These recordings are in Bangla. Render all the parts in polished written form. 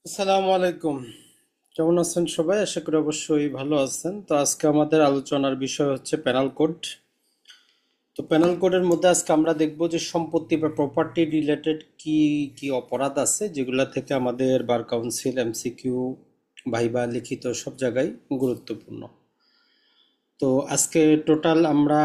আসসালামু আলাইকুম। কেমন আছেন সবাই? আশা করি অবশ্যই ভালো আছেন। তো আজকে আমাদের আলোচনার বিষয় হচ্ছে প্যানাল কোড। তো প্যানাল কোডের মধ্যে আজকে আমরা দেখব যে সম্পত্তি বা প্রপার্টি রিলেটেড কি কি অপরাধ আছে যেগুলা থেকে আমাদের বার কাউন্সিল, এমসিকিউ, ভাইবা, লিখিত সব জায়গায় গুরুত্বপূর্ণ। তো আজকে টোটাল আমরা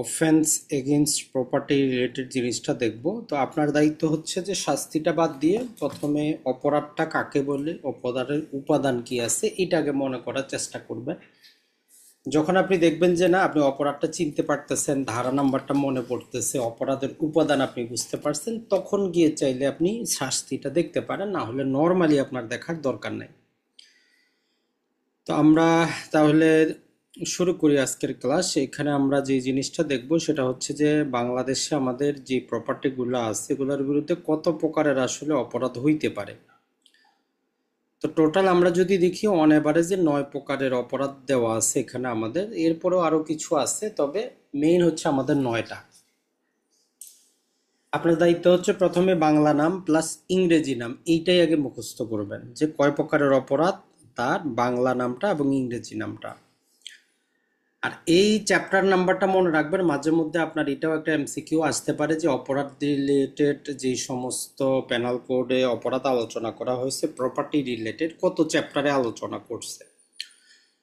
অফেন্স এগেইনস্ট প্রপার্টি রিলেটেড জিনিসটা দেখব। তো আপনার দায়িত্ব হচ্ছে যে শাস্তিটা বাদ দিয়ে প্রথমে অপরাধটা কাকে বলে, অপরাধের উপাদান কি আছে এটা আগে মনে করার চেষ্টা করবেন। যখন আপনি দেখবেন যে না আপনি অপরাধটা চিনতে পারতেছেন, ধারা নাম্বারটা মনে পড়তেছে, অপরাধের উপাদান আপনি বুঝতে পারছেন, তখন গিয়ে চাইলে আপনি শাস্তিটা দেখতে পারেন, না হলে নর্মালি আপনার দেখার দরকার নাই। তো আমরা তাহলে শুরু করি আজকের ক্লাস। এখানে আমরা যে জিনিসটা দেখব সেটা হচ্ছে যে বাংলাদেশে আমাদের যে প্রপার্টিগুলো আছে এগুলোর বিরুদ্ধে কত প্রকারের আসলে অপরাধ হইতে পারে। তো টোটাল আমরা যদি দেখি অন এভারেজে 9 প্রকারের অপরাধ দেওয়া আছে এখানে আমাদের, এরপরেও আরো কিছু আছে, তবে মেইন হচ্ছে আমাদের 9টা। আপনার দায়িত্ব হচ্ছে প্রথমে বাংলা নাম প্লাস ইংরেজি নাম এইটাই আগে মুখস্থ করবেন, যে কয় প্রকারের অপরাধ, তার বাংলা নামটা এবং ইংরেজি নামটা। আর এই চ্যাপ্টার নাম্বারটা মনে রাখবেন, মাঝে মধ্যে আপনার এটাও একটা এমসিকিউ আসতে পারে যে অপরাধ রিলেটেড যে সমস্ত পেনাল কোডে অপরাধ আলোচনা করা হয়েছে প্রপার্টি রিলেটেড কত চ্যাপ্টারে আলোচনা করছে।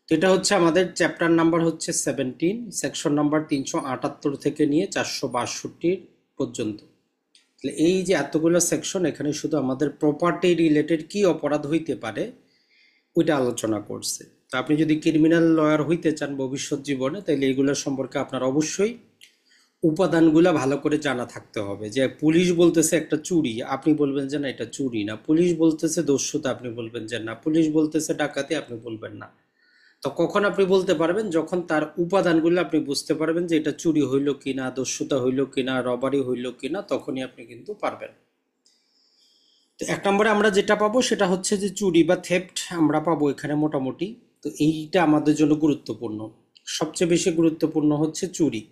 তো এটা হচ্ছে আমাদের চ্যাপ্টার নাম্বার হচ্ছে 17, সেকশন নাম্বার 378 থেকে নিয়ে 462 পর্যন্ত। তাহলে এই যে এতগুলো সেকশন, এখানে শুধু আমাদের প্রপার্টি রিলেটেড কি অপরাধ হইতে পারে ওইটা আলোচনা করছে। তো আপনি যদি ক্রিমিনাল লয়ার হইতে চান ভবিষ্যৎ জীবনে, তাহলে এইগুলো সম্পর্কে আপনার অবশ্যই উপাদানগুলো ভালো করে জানা থাকতে হবে। যে পুলিশ বলতেছে একটা চুরি, আপনি বলবেন যে না এটা চুরি না। পুলিশ বলতেছে দস্যুতা, আপনি বলবেন যে না। পুলিশ বলতেছে ডাকাতি, আপনি বলবেন না। তো কখন আপনি বলতে পারবেন? যখন তার উপাদানগুলো আপনি বুঝতে পারবেন যে এটা চুরি হইল কিনা, দস্যুতা হইল কিনা, রবারি হইল কিনা, তখনই আপনি কিন্তু পারবেন। তো 1 নম্বরে আমরা যেটা পাবো সেটা হচ্ছে যে চুরি বা থেফট আমরা পাবো এখানে মোটামুটি। তো এইটা আমাদের জন্য গুরুত্বপূর্ণ। সবচেয়ে বেশি গুরুত্বপূর্ণ হচ্ছে চুরি।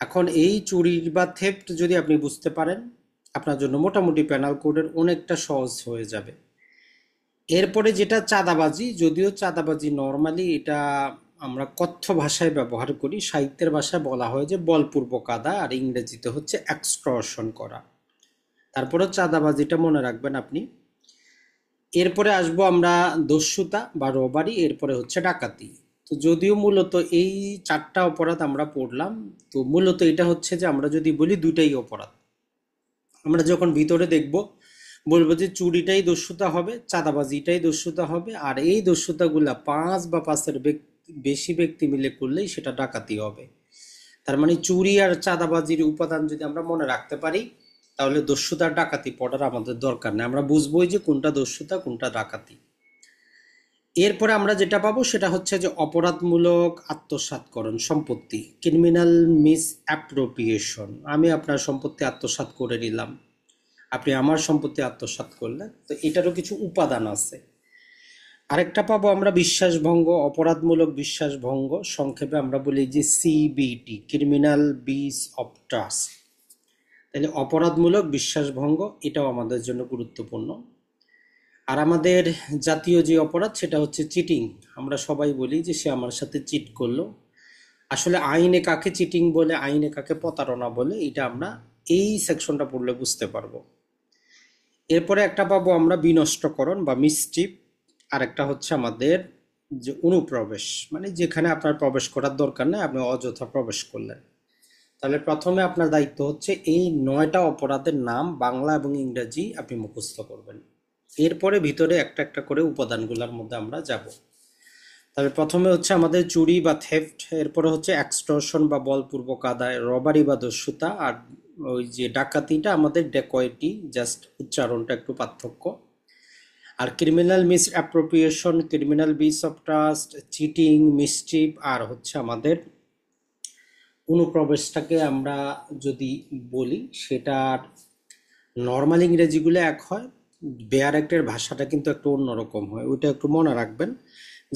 এখন এই চুরি বা থেফট যদি আপনি বুঝতে পারেন, আপনার জন্য মোটামুটি পেনাল কোডের অনেকটা সহজ হয়ে যাবে। এরপরে যেটা চাঁদাবাজি, যদিও চাঁদাবাজি নর্মালি এটা আমরা কথ্য ভাষায় ব্যবহার করি, সাহিত্যের ভাষায় বলা হয় যে বলপূর্বক আদা, আর ইংরেজিতে হচ্ছে এক্সটর্শন করা। তারপরে চাঁদাবাজিটা মনে রাখবেন আপনি। এরপরে আসবো আমরা দস্যুতা বা রবারি, এরপরে হচ্ছে ডাকাতি। তো যদিও মূলত এই 4টা অপরাধ আমরা পড়লাম, তো মূলত এটা হচ্ছে যে আমরা যদি বলি দুইটাই অপরাধ। আমরা যখন ভিতরে দেখব বলবো যে চুরিটাই দস্যুতা হবে, চাঁদাবাজিটাই দস্যুতা হবে, আর এই দস্যুতাগুলা 5 বা 5-এর বেশি ব্যক্তি মিলে করলেই সেটা ডাকাতি হবে। তার মানে চুরি আর চাঁদাবাজির উপাদান যদি আমরা মনে রাখতে পারি, তাহলে দস্যুতা আর ডাকাতি পড়ার আমাদের দরকার নেই। আমরা বুঝবোই যে কোনটা দস্যুতা কোনটা ডাকাতি। এরপরে আমরা যেটা পাবো সেটা হচ্ছে যে অপরাধমূলক আত্মসাৎকরণ সম্পত্তি, ক্রিমিনাল মিস অ্যাপ্রোপ্রিয়েশন। আমি আপনার সম্পত্তি আত্মসাৎ করে নিলাম, আপনি আমার সম্পত্তি আত্মসাৎ করলেন, তো এটারও কিছু উপাদান আছে। আরেকটা পাবো আমরা বিশ্বাসভঙ্গ, অপরাধমূলক বিশ্বাসভঙ্গ, সংক্ষেপে আমরা বলি যে CBT, criminal breach of trust. তাহলে অপরাধমূলক বিশ্বাসভঙ্গ এটাও আমাদের জন্য গুরুত্বপূর্ণ। আর আমাদের জাতীয় যে অপরাধ সেটা হচ্ছে চিটিং। আমরা সবাই বলি যে সে আমার সাথে চিট করলো। আসলে আইনে কাকে চিটিং বলে, আইনে কাকে প্রতারণা বলে, এটা আমরা এই সেকশনটা পড়লে বুঝতে পারবো। এরপরে একটা পাবো আমরা বিনষ্টকরণ বা মিসচিপ। আর একটা হচ্ছে আমাদের যে অনুপ্রবেশ, মানে যেখানে আপনার প্রবেশ করার দরকার নেই, আপনি অযথা প্রবেশ করলেন। তাহলে প্রথমে আপনার দায়িত্ব হচ্ছে এই 9টা অপরাধের নাম বাংলা এবং ইংরেজি আপনি মুখস্থ করবেন। এরপরে ভিতরে একটা একটা করে উপাদানগুলোর মধ্যে আমরা যাব। তবে প্রথমে হচ্ছে আমাদের চুরি বা থেফট, এরপরে হচ্ছে এক্সটর্শন বা বলপূর্বক আদায়, রবারি বা দস্যুতা, আর ওই যে ডাকাতিটা আমাদের ডেকয়েটি, জাস্ট উচ্চারণটা একটু পার্থক্য। আর criminal misappropriation, criminal breach of trust, cheating, mischief, আর হচ্ছে আমাদের অনুপ্রবেশটাকে আমরা যদি বলি সেটার নর্মাল ইংরেজিগুলো এক হয়, বেয়ার অ্যাক্টের ভাষাটা কিন্তু একটু অন্যরকম হয়, ওইটা একটু মনে রাখবেন।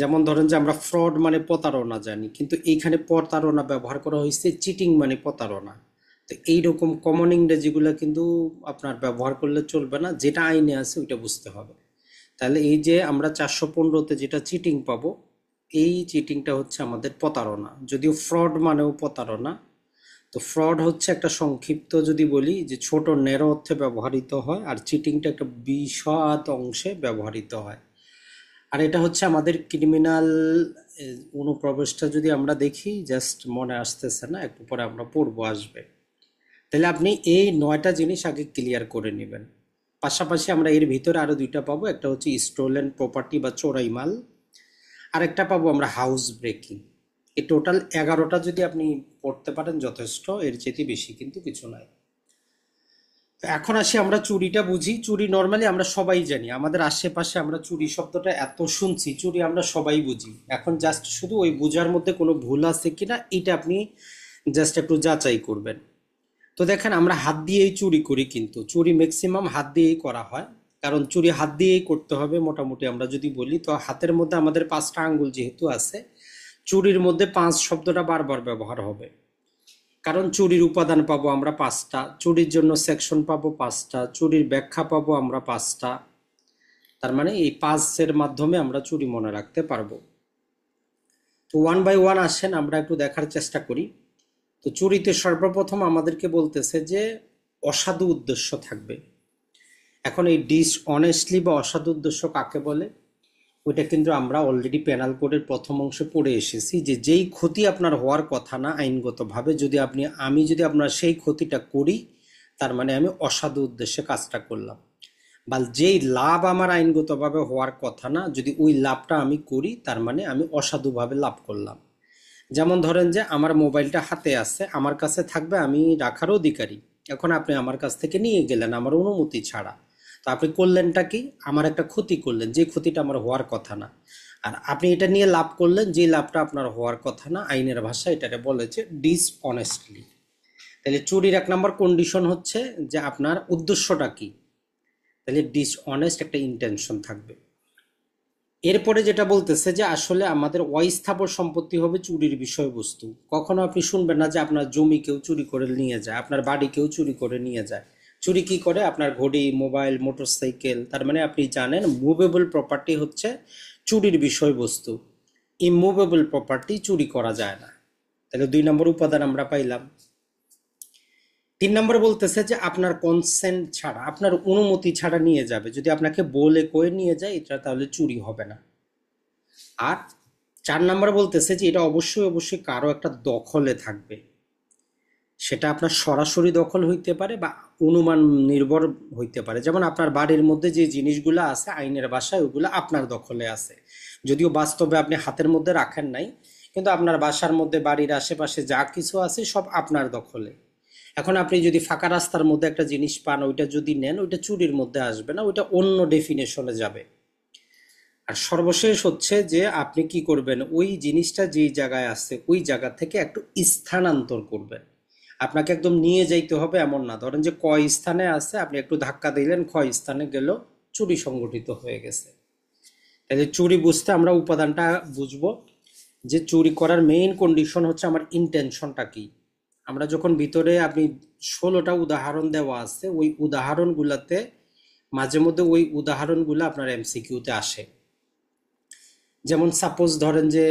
যেমন ধরেন যে আমরা ফ্রড মানে প্রতারণা জানি, কিন্তু এইখানে প্রতারণা ব্যবহার করা হয়েছে চিটিং মানে প্রতারণা। তো এইরকম কমন ইংরেজিগুলো কিন্তু আপনার ব্যবহার করলে চলবে না, যেটা আইনে আছে ওইটা বুঝতে হবে। তাহলে এই যে আমরা 415তে যেটা চিটিং পাবো, এই চিটিংটা হচ্ছে আমাদের প্রতারণা, যদিও ফ্রড মানেও প্রতারণা। তো ফ্রড হচ্ছে একটা সংক্ষিপ্ত যদি বলি যে ছোট ন্যারো অর্থে ব্যবহৃত হয়, আর চিটিংটা একটা বিশদ অংশে ব্যবহৃত হয়। আর এটা হচ্ছে আমাদের ক্রিমিনাল অনুপ্রবেশটা যদি আমরা দেখি, জাস্ট মনে আসতেছে না, একটু পরে আমরা পড়বো, আসবে। তাহলে আপনি এই 9টা জিনিস আগে ক্লিয়ার করে নেবেন। পাশাপাশি আমরা এর ভিতরে আরো 2টা পাবো, একটা হচ্ছে স্টোলেন প্রপার্টি বা চোরাই মাল, আর একটা পাবো আমরা হাউস ব্রেকিং। এই টোটাল 11টা যদি আপনি পড়তে পারেন যথেষ্ট, এর চেয়ে বেশি কিন্তু কিছু নাই। তো এখন আসি আমরা চুরিটা বুঝি। চুরি নর্মালি আমরা সবাই জানি, আমাদের আশেপাশে আমরা চুরি শব্দটা এত শুনছি, চুরি আমরা সবাই বুঝি। এখন জাস্ট শুধু ওই বোঝার মধ্যে কোনো ভুল আছে কিনা এটা আপনি জাস্ট একটু যাচাই করবেন। তো দেখেন আমরা হাত দিয়েই চুরি করি, কিন্তু চুরি ম্যাক্সিমাম হাত দিয়েই করা হয়, কারণ চুরি হাত দিয়েই করতে হবে মোটামুটি। আমরা যদি বলি তো হাতের মধ্যে আমাদের 5টা আঙ্গুল যেহেতু আছে, চুরির মধ্যে 5 শব্দটা বারবার ব্যবহার হবে, কারণ চুরির উপাদান পাবো আমরা 5টা, চুরির জন্য সেকশন পাবো 5টা, চুরির ব্যাখ্যা পাবো আমরা 5টা। তার মানে এই 5-এর মাধ্যমে আমরা চুরি মনে রাখতে পারবো। তো ওয়ান বাই ওয়ান আসেন আমরা একটু দেখার চেষ্টা করি। তো চুরিতে সর্বপ্রথম আমাদেরকে বলতেছে যে অসাধু উদ্দেশ্য থাকবে। এখন এই ডিসঅনেস্টলি বা অসাধু উদ্দেশ্য কাকে বলে, ওইটা কিন্তু আমরা অলরেডি পেনাল কোডের প্রথম অংশে পড়ে এসেছি, যে যেই ক্ষতি আপনার হওয়ার কথা না আইনগতভাবে, যদি আমি যদি আপনার সেই ক্ষতিটা করি, তার মানে আমি অসাধু উদ্দেশ্যে কাজটা করলাম। বা যেই লাভ আমার আইনগতভাবে হওয়ার কথা না, যদি ওই লাভটা আমি করি, তার মানে আমি অসাধুভাবে লাভ করলাম। যেমন ধরেন যে আমার মোবাইলটা হাতে আছে, আমার কাছে থাকবে, আমি রাখার অধিকারী। এখন আপনি আমার কাছ থেকে নিয়ে গেলেন আমার অনুমতি ছাড়া। তো আপনি করলেনটা কি, আমার একটা ক্ষতি করলেন, যে ক্ষতিটা আমার হওয়ার কথা না। আর আপনি এটা নিয়ে লাভ করলেন, যে লাভটা আপনার হওয়ার কথা না। আইনের ভাষা এটাকে বলেছে ডিসঅনেস্টলি। তাহলে চুরির 1 নম্বর কন্ডিশন হচ্ছে যে আপনার উদ্দেশ্যটা কি। তাহলে ডিসঅনেস্ট একটা ইন্টেনশন থাকবে। এরপরে যেটা বলতেছে যে আসলে আমাদের অস্থাবর সম্পত্তি হবে চুরির বিষয়বস্তু। কখনো আপনি শুনবেন না যে আপনার জমি কেউ চুরি করে নিয়ে যায়, আপনার বাড়ি কেউ চুরি করে নিয়ে যায়। চুরি কি করে, আপনার ঘড়ি, মোবাইল, মোটরসাইকেল। তার মানে আপনি জানেন মুভেবল প্রপার্টি হচ্ছে চুরির বিষয়বস্তু। ইমুভেবল প্রপার্টি চুরি করা যায় না। তাহলে 2 নম্বর উপাদান আমরা পাইলাম। 3 নম্বর বলতেছে যে আপনার কনসেন্ট ছাড়া, আপনার অনুমতি ছাড়া নিয়ে যাবে। যদি আপনাকে বলে কয়ে নিয়ে যায়, এটা তাহলে চুরি হবে না। আর 4 নম্বর বলতেছে যে এটা অবশ্যই অবশ্যই কারো একটা দখলে থাকবে। সেটা আপনার সরাসরি দখল হইতে পারে বা অনুমান নির্ভর হইতে পারে। যেমন আপনার বাড়ির মধ্যে যে জিনিসগুলো আছে আইনের ভাষায় ওগুলো আপনার দখলে আছে, যদিও বাস্তবে আপনি হাতের মধ্যে রাখেন নাই, কিন্তু আপনার বাসার মধ্যে বাড়ির আশেপাশে যা কিছু আছে সব আপনার দখলে। এখন আপনি যদি ফাঁকা রাস্তার মধ্যে একটা জিনিস পান, ওইটা যদি নেন, ওইটা চুরির মধ্যে আসবে না, ওইটা অন্য ডেফিনেশনে যাবে। আর সর্বশেষ হচ্ছে যে আপনি কি করবেন, ওই জিনিসটা যেই জায়গায় আছে ওই জায়গা থেকে একটু স্থানান্তর করবেন। আপনাকে একদম নিয়ে যাইতে হবে এমন না। ধরেন যে ক স্থানে আছে, আপনি একটু ধাক্কা দিলেন, খ স্থানে গেল, চুরি সংগঠিত হয়ে গেছে। তাহলে চুরি বুঝতে আমরা উপাদানটা বুঝবো, যে চুরি করার মেইন কন্ডিশন হচ্ছে আমার ইন্টেনশনটা কি। আমরা যখন ভিতরে আপনি 16টা উদাহরণ দেওয়া আছে, ওই উদাহরণগুলোতে মাঝে মধ্যে ওই উদাহরণগুলো আপনার এমসিকিউতে আসে। যেমন সাপোজ ধরেন যে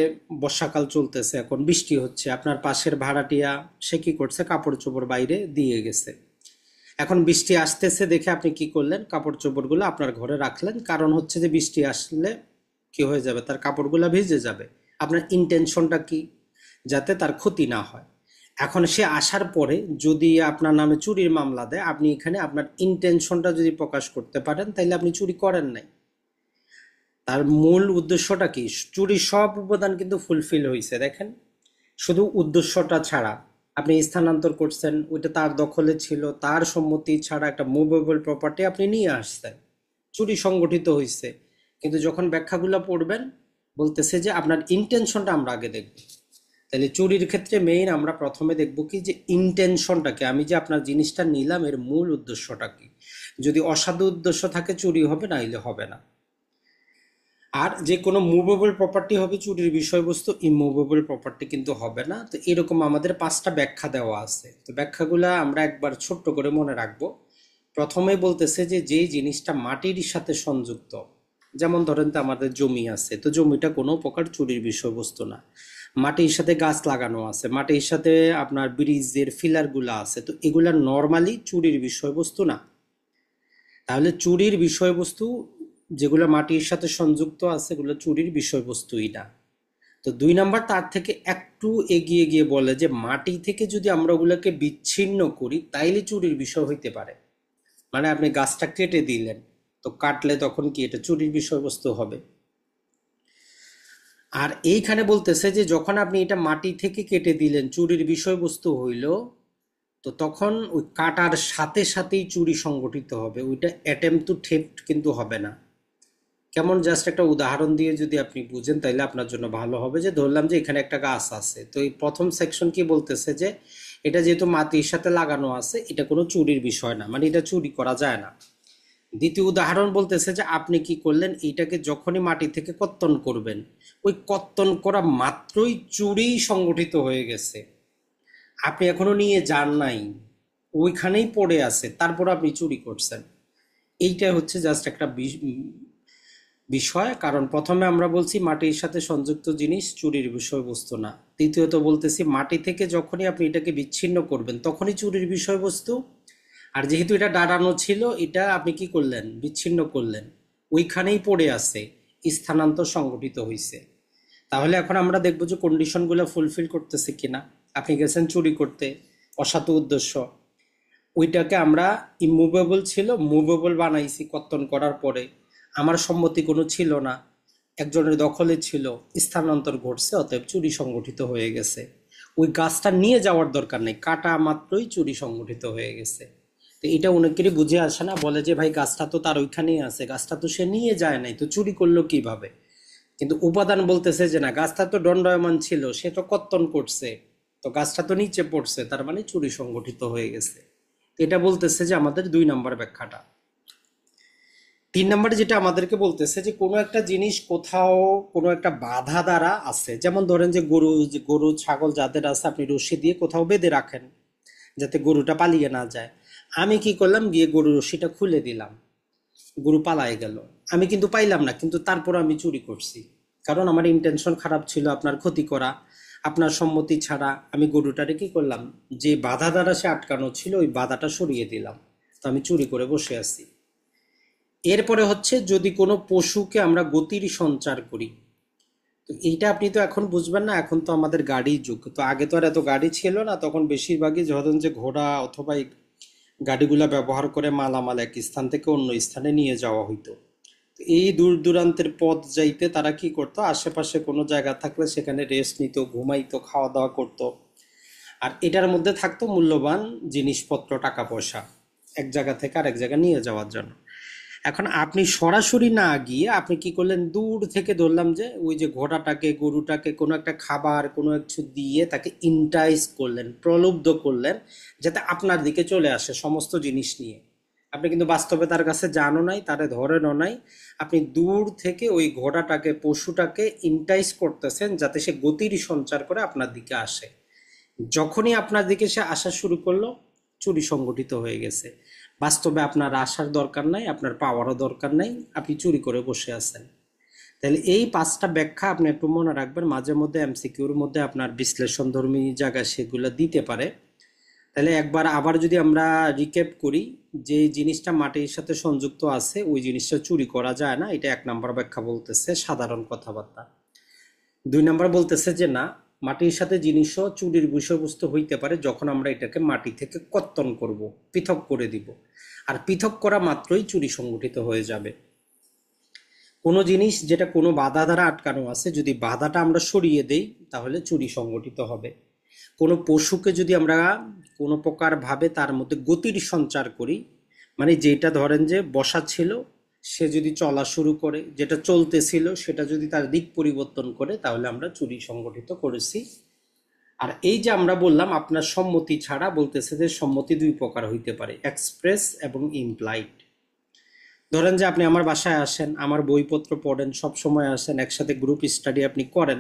বর্ষাকাল চলতেছে, এখন বৃষ্টি হচ্ছে, আপনার পাশের ভাড়াটিয়া সে কি করছে, কাপড় চোপড় বাইরে দিয়ে গেছে। এখন বৃষ্টি আসতেছে দেখে আপনি কি করলেন, কাপড় চোপড়গুলো আপনার ঘরে রাখলেন, কারণ হচ্ছে যে বৃষ্টি আসলে কি হয়ে যাবে, তার কাপড়গুলো ভিজে যাবে। আপনার ইন্টেনশনটা কি, যাতে তার ক্ষতি না হয়। এখন সে আসার পরে যদি আপনার নামে চুরির মামলা দেয়, আপনি এখানে আপনার ইন্টেনশনটা যদি প্রকাশ করতে পারেন, তাহলে আপনি চুরি করেন নাই। তার মূল উদ্দেশ্যটা কি, চুরির সব উপাদান কিন্তু ফুলফিল হয়েছে। দেখেন, শুধু উদ্দেশ্যটা ছাড়া আপনি স্থানান্তর করছেন, ওইটা তার দখলে ছিল, তার সম্মতি ছাড়া একটা মুভেবল প্রপার্টি আপনি নিয়ে আসছেন, চুরি সংগঠিত হয়েছে। কিন্তু যখন ব্যাখ্যাগুলো পড়বেন, বলতেছে যে আপনার ইন্টেনশনটা আমরা আগে দেখব। তাহলে চুরির ক্ষেত্রে মেইন আমরা প্রথমে দেখব কি, যে ইন্টেনশনটা কি, আমি যে আপনার জিনিসটা নিলাম এর মূল উদ্দেশ্যটা কি। যদি অসাধু উদ্দেশ্য থাকে চুরি হবে, না হলে হবে না। আর যে কোনো মুভেবল প্রপার্টি হবে চুরির বিষয়বস্তু, ইমুভেবল প্রপার্টি কিন্তু হবে না। তো এরকম আমাদের 5টা ব্যাখ্যা দেওয়া আছে। তো ব্যাখ্যাগুলো আমরা একবার ছোট্ট করে মনে রাখবো। প্রথমে বলতেছে যে যেই জিনিসটা মাটির সাথে সংযুক্ত, যেমন ধরেন তো আমাদের জমি আছে, তো জমিটা কোনো প্রকার চুরির বিষয়বস্তু না। মাটির সাথে গাছ লাগানো আছে, মাটির সাথে আপনার ব্রিজের ফিলারগুলো আছে, তো এগুলা নর্মালি চুরির বিষয়বস্তু না। তাহলে চুরির বিষয়বস্তু যেগুলো মাটির সাথে সংযুক্ত আছে এগুলো চুরির বিষয়বস্তুই না। তো 2 নাম্বার তার থেকে একটু এগিয়ে গিয়ে বলে যে মাটি থেকে যদি আমরা ওগুলোকে বিচ্ছিন্ন করি তাইলে চুরির বিষয় হইতে পারে। মানে আপনি গাছটা কেটে দিলেন, তো কাটলে তখন কি এটা চুরির বিষয়বস্তু হবে? আর এইখানে বলতেছে যে যখন আপনি এটা মাটি থেকে কেটে দিলেন চুরির বিষয়বস্তু হইল, তো তখন ওই কাটার সাথে সাথেই চুরি সংগঠিত হবে, ওইটা অ্যাটেম্প টু থেফট কিন্তু হবে না। কেমন, জাস্ট একটা উদাহরণ দিয়ে যদি আপনি বুঝেন তাহলে আপনার জন্য ভালো হবে। যে ধরলাম যে এখানে একটা গাছ আছে, তো এই প্রথম সেকশন কি বলতেছে যে এটা যেহেতু মাটির সাথে লাগানো আছে এটা কোনো চুরির বিষয় না, মানে এটা চুরি করা যায় না। দ্বিতীয় উদাহরণ বলতেছে যে আপনি কি করলেন, এইটাকে যখনই মাটি থেকে কর্তন করবেন, ওই কর্তন করা মাত্রই চুরি সংগঠিত হয়ে গেছে। আপনি এখনো নিয়ে যান নাই, ওইখানেই পড়ে আছে, তারপর আপনি চুরি করছেন। এইটা হচ্ছে জাস্ট একটা বিষয়। কারণ প্রথমে আমরা বলছি মাটির সাথে সংযুক্ত জিনিস চুরির বিষয়বস্তু না। দ্বিতীয়ত বলতেছি মাটি থেকে যখনই আপনি এটাকে বিচ্ছিন্ন করবেন তখনই চুরির বিষয়বস্তু। আর যেহেতু এটা দাঁড়ানো ছিল, এটা আপনি কি করলেন, বিচ্ছিন্ন করলেন, ওইখানেই পড়ে আছে, স্থানান্তর সংগঠিত হয়েছে। তাহলে এখন আমরা দেখবো যে কন্ডিশনগুলো ফুলফিল করতেছে কিনা। আপনি গেছেন চুরি করতে, অসাধু উদ্দেশ্য, ওইটাকে আমরা ইমুভেবল ছিল মুভেবল বানাইছি কর্তন করার পরে। আমার সম্মতি কোনো ছিল না, একজনের দখলে ছিল, স্থানান্তর ঘটছে, অতএব চুরি সংগঠিত হয়ে গেছে। ওই গাছটা নিয়ে যাওয়ার দরকার নেই, কাটা মাত্রই চুরি সংগঠিত হয়ে গেছে। তো এটা অনেকেরই বুঝে আসে না, বলে যে ভাই গাছটা তো তার ওইখানেই আছে, গাছটা তো সে নিয়ে যায় নাই, তো চুরি করলো কিভাবে? কিন্তু উপাদান বলতেছে যে না, গাছটা তো দণ্ডায়মান ছিল, সে তো কর্তন করছে, তো গাছটা তো নিচে পড়ছে, তার মানে চুরি সংগঠিত হয়ে গেছে। এটা বলতেছে যে আমাদের 2 নাম্বার ব্যাখ্যাটা। 3 নাম্বারে যেটা আমাদেরকে বলতেছে যে কোনো একটা জিনিস কোথাও কোনো একটা বাধা দ্বারা আছে, যেমন ধরেন যে গরু ছাগল যাদের আছে আপনি রশি দিয়ে কোথাও বেঁধে রাখেন যাতে গরুটা পালিয়ে না যায়। আমি কি করলাম, গিয়ে গরুর রশিটা খুলে দিলাম, গরু পালায়ে গেল। আমি কিন্তু পাইলাম না, কিন্তু তারপর আমি চুরি করছি, কারণ আমার ইন্টেনশন খারাপ ছিল, আপনার ক্ষতি করা। আপনার সম্মতি ছাড়া আমি গরুটারে কি করলাম, যে বাধা দ্বারা সে আটকানো ছিল ওই বাধাটা সরিয়ে দিলাম, তো আমি চুরি করে বসে আছি। এরপরে হচ্ছে যদি কোনো পশুকে আমরা গতির সঞ্চার করি, তো এইটা আপনি তো এখন বুঝবেন না, এখন তো আমাদের গাড়ির যুগ, তো আগে তো আর এত গাড়ি ছিল না, তখন বেশিরভাগই ধরেন যে ঘোড়া অথবা এই গাড়িগুলা ব্যবহার করে মালামাল এক স্থান থেকে অন্য স্থানে নিয়ে যাওয়া হইতো। তো এই দূর দূরান্তের পথ যাইতে তারা কি করতো, আশেপাশে কোনো জায়গা থাকলে সেখানে রেস্ট নিত, ঘুমাইতো, খাওয়া দাওয়া করতো। আর এটার মধ্যে থাকতো মূল্যবান জিনিসপত্র, টাকা পয়সা, এক জায়গা থেকে আরেক জায়গায় নিয়ে যাওয়ার জন্য। এখন আপনি সরাসরি না গিয়ে আপনি কি করলেন, দূর থেকে ধরলাম যে ওই যে ঘোড়াটাকে গরুটাকে কোনো একটা খাবার কোনো কিছু দিয়ে তাকে ইন্টাইস করলেন, প্রলুব্ধ করলেন, যাতে আপনার দিকে চলে আসে সমস্ত জিনিস নিয়ে। আপনি কিন্তু বাস্তবে তার কাছে জানো নাই, তারে ধরেনও নাই, আপনি দূর থেকে ওই ঘোড়াটাকে পশুটাকে ইন্টাইস করতেছেন যাতে সে গতির সঞ্চার করে আপনার দিকে আসে। যখনই আপনার দিকে সে আসা শুরু করলো, চুরি সংগঠিত হয়ে গেছে। বাস্তবে আপনার আসার দরকার নাই, আপনার পাওয়ারও দরকার নাই, আপনি চুরি করে বসে আছেন। তাহলে এই 5টা ব্যাখ্যা আপনি একটু মনে রাখবেন, মাঝে মধ্যে এমসিকিউর মধ্যে আপনার বিশ্লেষণধর্মী জায়গায় সেগুলো দিতে পারে। তাহলে একবার আবার যদি আমরা রিক্যাপ করি, যে জিনিসটা মাটির সাথে সংযুক্ত আছে ওই জিনিসটা চুরি করা যায় না, এটা 1 নাম্বার ব্যাখ্যা বলতেছে সাধারণ কথাবার্তা। 2 নাম্বার বলতেছে যে না, মাটির সাথে জিনিসও চুরির বিষয়বস্তু হইতে পারে যখন আমরা এটাকে মাটি থেকে কর্তন করব, পৃথক করে দিব। আর পৃথক করা মাত্রই চুরি সংগঠিত হয়ে যাবে। কোনো জিনিস যেটা কোনো বাধা দ্বারা আটকানো আছে, যদি বাধাটা আমরা সরিয়ে দেই তাহলে চুরি সংগঠিত হবে। কোনো পশুকে যদি আমরা কোনো প্রকার ভাবে তার মধ্যে গতির সঞ্চার করি, মানে যেটা ধরেন যে বসা ছিল সে যদি চলা শুরু করে, যেটা চলতেছিল সেটা যদি তার দিক পরিবর্তন করে, তাহলে আমরা চুরি সংগঠিত করেছি। আর এই যে আমরা বললাম আপনার সম্মতি ছাড়া, বলতেছে যে সম্মতি 2 প্রকার হইতে পারে, এক্সপ্রেস এবং ইমপ্লাইড। ধরেন যে আপনি আমার বাসায় আসেন, আমার বইপত্র পড়েন, সব সময় আসেন, একসাথে গ্রুপ স্টাডি আপনি করেন।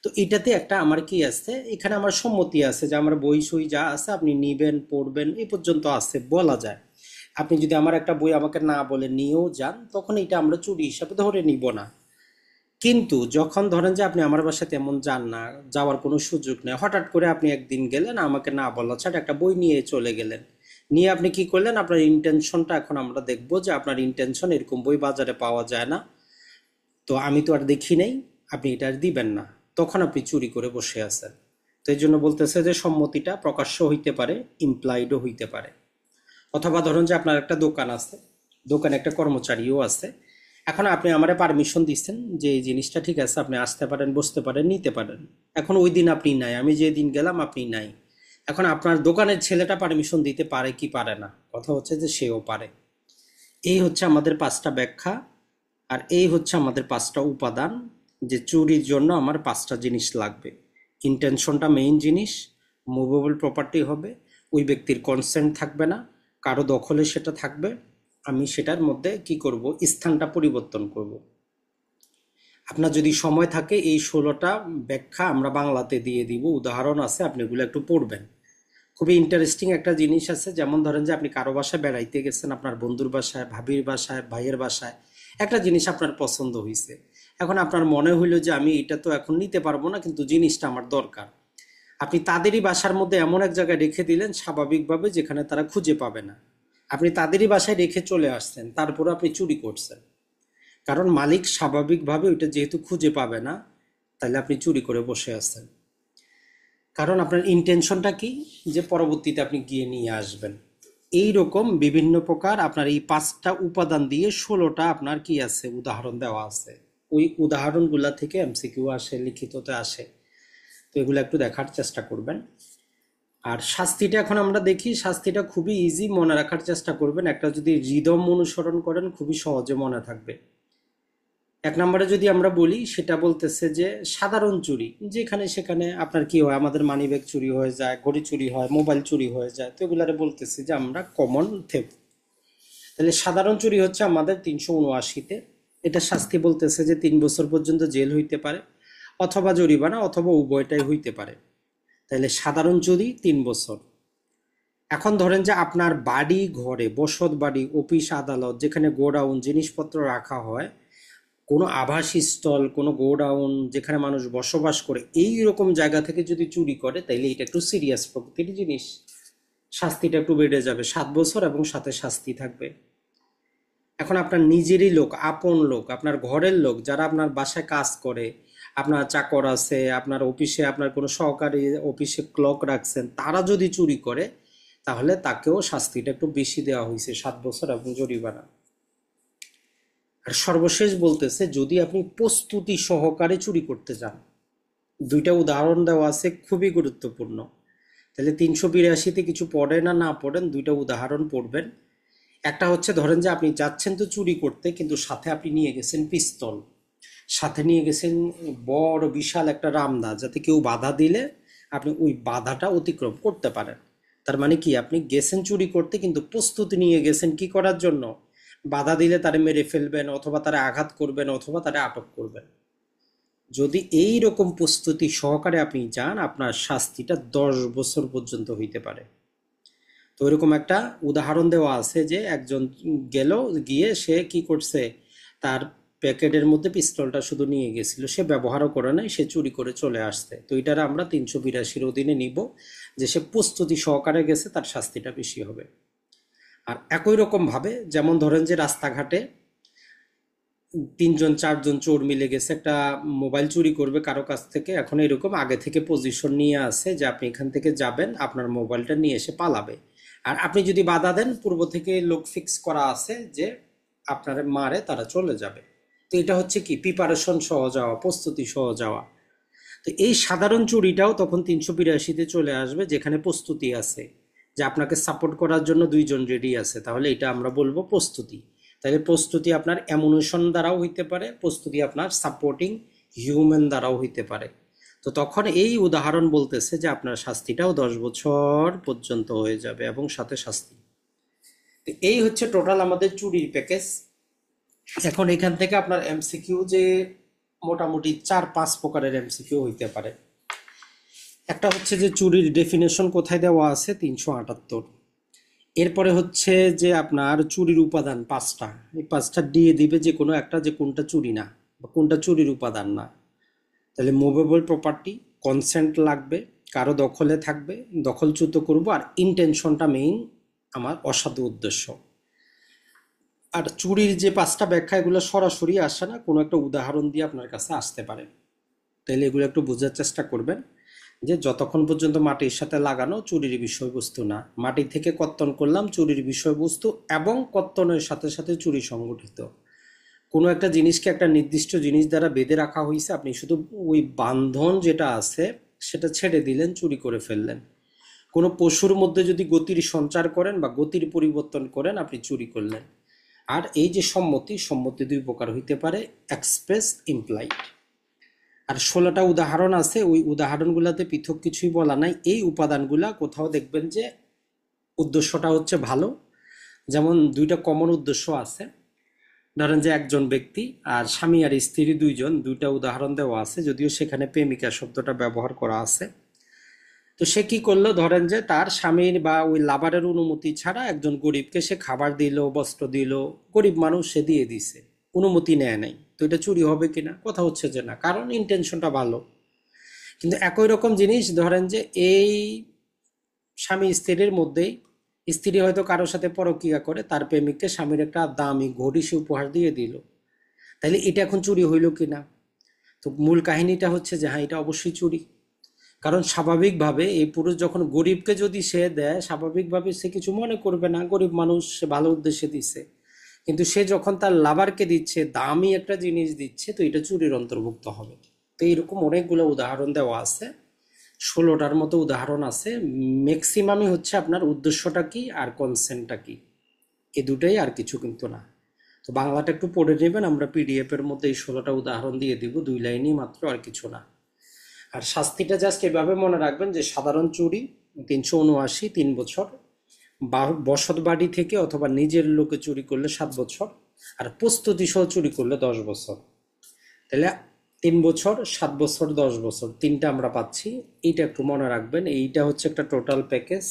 তো এটাতে একটা আমার কি আছে, এখানে আমার সম্মতি আছে যে আমার বই সই যা আছে আপনি নিবেন, পড়বেন, এই পর্যন্ত আছে বলা যায়। আপনি যদি আমার একটা বই আমাকে না বলে নিয়েও যান, তখন এটা আমরা চুরি হিসাবে ধরে নিব না। কিন্তু যখন ধরেন যে আপনি আমার বাসায় তেমন যান না, যাওয়ার কোনো সুযোগ নেই, হঠাৎ করে আপনি একদিন গেলেন, আমাকে না বলা ছাড়া একটা বই নিয়ে চলে গেলেন, নিয়ে আপনি কি করলেন, আপনার ইন্টেনশনটা এখন আমরা দেখব যে আপনার ইন্টেনশন এরকম বই বাজারে পাওয়া যায় না, তো আমি তো আর দেখি নাই, আপনি এটা আর দিবেন না, তখন আপনি চুরি করে বসে আছেন। তো এই জন্য বলতেছে যে সম্মতিটা প্রকাশ্য হইতে পারে, ইমপ্লাইডও হইতে পারে। অথবা ধরুন যে আপনার একটা দোকান আছে, দোকানে একটা কর্মচারীও আছে, এখন আপনি আমারে পারমিশন দিচ্ছেন যে এই জিনিসটা ঠিক আছে, আপনি আসতে পারেন, বসতে পারেন, নিতে পারেন। এখন ওই দিন আপনি নাই, আমি যে দিন গেলাম আপনি নাই। এখন আপনার দোকানের ছেলেটা পারমিশন দিতে পারে কি পারে না, কথা হচ্ছে যে সেও পারে। এই হচ্ছে আমাদের পাঁচটা ব্যাখ্যা। আর এই হচ্ছে আমাদের পাঁচটা উপাদান, যে চুরির জন্য আমার পাঁচটা জিনিস লাগবে। ইন্টেনশনটা মেইন জিনিস, মুভেবল প্রপার্টি হবে, ওই ব্যক্তির কনসেন্ট থাকবে না, কারো দখলে সেটা থাকবে, আমি সেটার মধ্যে কি করব, স্থানটা পরিবর্তন করব। আপনার যদি সময় থাকে এই 16টা ব্যাখ্যা আমরা বাংলাতে দিয়ে দিব, উদাহরণ আছে, আপনি এগুলো একটু পড়বেন। খুবই ইন্টারেস্টিং একটা জিনিস আছে, যেমন ধরেন যে আপনি কারো বাসায় বেড়াইতে গেছেন, আপনার বন্ধুর বাসায়, ভাবির বাসায়, ভাইয়ের বাসায়, একটা জিনিস আপনার পছন্দ হয়েছে। এখন আপনার মনে হইলো যে আমি এটা তো এখন নিতে পারবো না, কিন্তু জিনিসটা আমার দরকার। আপনি তাদেরই বাসার মধ্যে এমন এক জায়গায় রেখে দিলেন স্বাভাবিকভাবে, যেখানে তারা খুঁজে পাবে না। আপনি তাদেরই বাসায় রেখে চলে আসছেন, তারপরে আপনি চুরি করছেন। কারণ মালিক স্বাভাবিকভাবে ওইটা যেহেতু খুঁজে পাবে না, তাহলে আপনি চুরি করে বসে আছেন। কারণ আপনার ইন্টেনশনটা কি, যে পরবর্তীতে আপনি গিয়ে নিয়ে আসবেন। এই রকম বিভিন্ন প্রকার আপনার এই পাঁচটা উপাদান দিয়ে 16টা আপনার কি আছে, উদাহরণ দেওয়া আছে। ওই উদাহরণগুলা থেকে এমসিকিউ আসে, লিখিততে আসে। তো এগুলো একটু দেখার চেষ্টা করবেন। আর শাস্তিটা এখন আমরা দেখি, শাস্তিটা খুবই ইজি, মনে রাখার চেষ্টা করবেন। একটা যদি রিদম অনুসরণ করেন খুবই সহজে মনে থাকবে। এক নম্বরে যদি আমরা বলি, সেটা বলতেছে যে সাধারণ চুরি, যেখানে সেখানে আপনার কি হয়, আমাদের মানিব্যাগ চুরি হয়ে যায়, ঘড়ি চুরি হয়, মোবাইল চুরি হয়ে যায়, তো এগুলারে বলতেছে যে আমরা কমন থেফট। তাহলে সাধারণ চুরি হচ্ছে আমাদের 379-তে। এটা শাস্তি বলতেছে যে 3 বছর পর্যন্ত জেল হইতে পারে, অথবা জরিমানা, অথবা উভয়টাই হইতে পারে। তাহলে সাধারণ চুরি 3 বছর। এখন ধরেন যে আপনার বাড়ি ঘরে, বসত বাড়ি, অফিস আদালত, যেখানে গোডাউন জিনিসপত্র রাখা হয়, কোনো আবাসস্থল, কোনো গোডাউন যেখানে মানুষ বসবাস করে, এই রকম জায়গা থেকে যদি চুরি করে, তাইলে এটা একটু সিরিয়াস প্রকৃতির জিনিস, শাস্তিটা একটু বেড়ে যাবে, 7 বছর, এবং সাথে শাস্তি থাকবে। এখন আপনার নিজেরই লোক, আপন লোক, আপনার ঘরের লোক, যারা আপনার বাসায় কাজ করে, আপনার চাকর আছে, আপনার অফিসে আপনার কোনো সহকারী অফিসে ক্লক রাখছেন, তারা যদি চুরি করে, তাহলে তাকেও শাস্তিটা একটু বেশি দেওয়া হয়েছে, 7 বছর এবং জরিমানা। আর সর্বশেষ বলতেছে, যদি আপনি প্রস্তুতি সহকারে চুরি করতে যান, দুইটা উদাহরণ দেওয়া আছে, খুবই গুরুত্বপূর্ণ। তাহলে 382-তে কিছু পড়েন না না পড়েন, দুইটা উদাহরণ পড়বেন। একটা হচ্ছে, ধরেন যে আপনি যাচ্ছেন তো চুরি করতে, কিন্তু সাথে আপনি নিয়ে গেছেন পিস্তল, সাথে নিয়ে গেছেন বড় বিশাল একটা রামদা, যাতে কেউ বাধা দিলে আপনি ওই বাধাটা অতিক্রম করতে পারেন। তার মানে কি, আপনি গেছেন চুরি করতে, কিন্তু প্রস্তুতি নিয়ে গেছেন কি করার জন্য, বাধা দিলে তারে মেরে ফেলবেন, অথবা তারে আঘাত করবেন, অথবা তারে আটক করবেন। যদি এই রকম প্রস্তুতি সহকারে আপনি যান, আপনার শাস্তিটা 10 বছর পর্যন্ত হইতে পারে। তো এরকম একটা উদাহরণ দেওয়া আছে, যে একজন গেল, গিয়ে সে কি করছে, তার প্যাকেটের মধ্যে পিস্তলটা শুধু নিয়ে গেছিল, সে ব্যবহারও করে নাই, সে চুরি করে চলে আসছে। তো এটার আমরা 382-র অধীনে নিব, যে সে প্রস্তুতি সহকারে গেছে, তার শাস্তিটা বেশি হবে। আর একই রকম ভাবে, যেমন ধরেন যে রাস্তাঘাটে 3-4জন চোর মিলে গেছে একটা মোবাইল চুরি করবে কারো কাছ থেকে, এখন এরকম আগে থেকে পজিশন নিয়ে আছে যে আপনি এখান থেকে যাবেন, আপনার মোবাইলটা নিয়ে এসে পালাবে। আর আপনি যদি বাধা দেন, পূর্ব থেকে লোক ফিক্স করা আছে যে আপনার মারে তারা চলে যাবে। তো এটা হচ্ছে কি, প্রিপারেশন সহ যাওয়া, প্রস্তুতি সহ যাওয়া। তো এই সাধারণ চুরিটাও তখন 382-তে চলে আসবে, যেখানে প্রস্তুতি আছে, যে আপনাকে সাপোর্ট করার জন্য 2জন রেডি আছে, তাহলে এটা আমরা বলবো প্রস্তুতি। তাহলে প্রস্তুতি আপনার অ্যামুনিশন দ্বারাও হইতে পারে, প্রস্তুতি আপনার সাপোর্টিং হিউম্যান দ্বারাও হইতে পারে। তো তখন এই উদাহরণ বলতেছে যে আপনার শাস্তিটাও 10 বছর পর্যন্ত হয়ে যাবে, এবং সাথে শাস্তি। তো এই হচ্ছে টোটাল আমাদের চুরির প্যাকেজ। এখন এখান থেকে আপনার এমসিকিউ যে মোটামুটি 4-5 প্রকারের এমসিকিউ হইতে পারে। একটা হচ্ছে যে চুরির ডেফিনেশন কোথায় দেওয়া আছে 378। এরপরে হচ্ছে যে আপনার চুরির উপাদান 5টা, এই 5টা দিয়ে দিবে যে কোনো একটা, যে কোনটা চুরি না বা কোনটা চুরির উপাদান না। তাহলে মুভেবল প্রপার্টি, কনসেন্ট লাগবে, কারো দখলে থাকবে, দখলচ্যুত করব, আর ইন্টেনশনটা মেইন আমার অসাধু উদ্দেশ্য। আর চুরির যে 5টা ব্যাখ্যা এগুলো সরাসরি আসে না, কোনো একটা উদাহরণ দিয়ে আপনার কাছে আসতে পারে। তাহলে এগুলো একটু বোঝার চেষ্টা করবেন যে যতক্ষণ পর্যন্ত মাটির সাথে লাগানো চুরির বিষয়বস্তু না, মাটি থেকে কর্তন করলাম চুরির বিষয়বস্তু, এবং কর্তনের সাথে সাথে চুরি সংগঠিত। কোনো একটা জিনিসকে একটা নির্দিষ্ট জিনিস দ্বারা বেঁধে রাখা হয়েছে, আপনি শুধু ওই বান্ধন যেটা আছে সেটা ছেড়ে দিলেন, চুরি করে ফেললেন। কোনো পশুর মধ্যে যদি গতির সঞ্চার করেন বা গতির পরিবর্তন করেন, আপনি চুরি করলেন। আর এই যে সম্মতি, সম্মতি 2 প্রকার হইতে পারে, এক্সপ্রেস, ইমপ্লাইড। আর 16টা উদাহরণ আছে, ওই উদাহরণগুলোতে পৃথক কিছুই বলা নাই। এই উপাদানগুলা কোথাও দেখবেন যে উদ্দেশ্যটা হচ্ছে ভালো, যেমন 2টা কমন উদ্দেশ্য আছে। ধরেন যে একজন ব্যক্তি আর স্বামী আর স্ত্রী 2জন, 2টা উদাহরণ দেওয়া আছে, যদিও সেখানে প্রেমিকা শব্দটা ব্যবহার করা আছে। তো সে কি করলো, ধরেন যে তার স্বামীর বা ওই লাভারের অনুমতি ছাড়া একজন গরিবকে সে খাবার দিল, বস্ত্র দিল, গরিব মানুষ, সে দিয়ে দিছে, অনুমতি নেয় নাই। তো এটা চুরি হবে কিনা? কথা হচ্ছে যে না, কারণ ইন্টেনশনটা ভালো। কিন্তু একই রকম জিনিস ধরেন যে এই স্বামী স্ত্রীর মধ্যেই স্ত্রী হয়তো কারোর সাথে পরকীয়া করে, তার প্রেমিককে স্বামীর একটা দামি ঘড়ি সে উপহার দিয়ে দিল, তাহলে এটা এখন চুরি হইল কিনা? তো মূল কাহিনীটা হচ্ছে যে হ্যাঁ, এটা অবশ্যই চুরি। কারণ স্বাভাবিকভাবে এই পুরুষ যখন গরিবকে যদি সে দেয়, স্বাভাবিকভাবে সে কিছু মনে করবে না, গরিব মানুষ, সে ভালো উদ্দেশ্যে দিছে। কিন্তু সে যখন তার লাভারকে দিচ্ছে, দামি একটা জিনিস দিচ্ছে, তো এটা চুরির অন্তর্ভুক্ত হবে। তো এইরকম অনেকগুলো উদাহরণ দেওয়া আছে, 16টার মতো উদাহরণ আছে। ম্যাক্সিমামই হচ্ছে আপনার উদ্দেশ্যটা কি আর কনসেন্টটা কি, এই দুটাই, আর কিছু কিন্তু না। তো বাংলাটা একটু পড়ে নেবেন, আমরা পিডিএফ এর মধ্যে এই 16টা উদাহরণ দিয়ে দিব, 2 লাইনই মাত্র, আর কিছু না। আর শাস্তিটা জাস্ট এভাবে মনে রাখবেন যে সাধারণ চুরি 379, 3 বছর, বসত বাড়ি থেকে অথবা নিজের লোকে চুরি করলে 7 বছর, আর প্রস্তুতি সহ চুরি করলে 10 বছর। তাহলে 3 বছর, 7 বছর, 10 বছর, তিনটা আমরা পাচ্ছি। এইটা একটু মনে রাখবেন, এইটা হচ্ছে একটা টোটাল প্যাকেজ।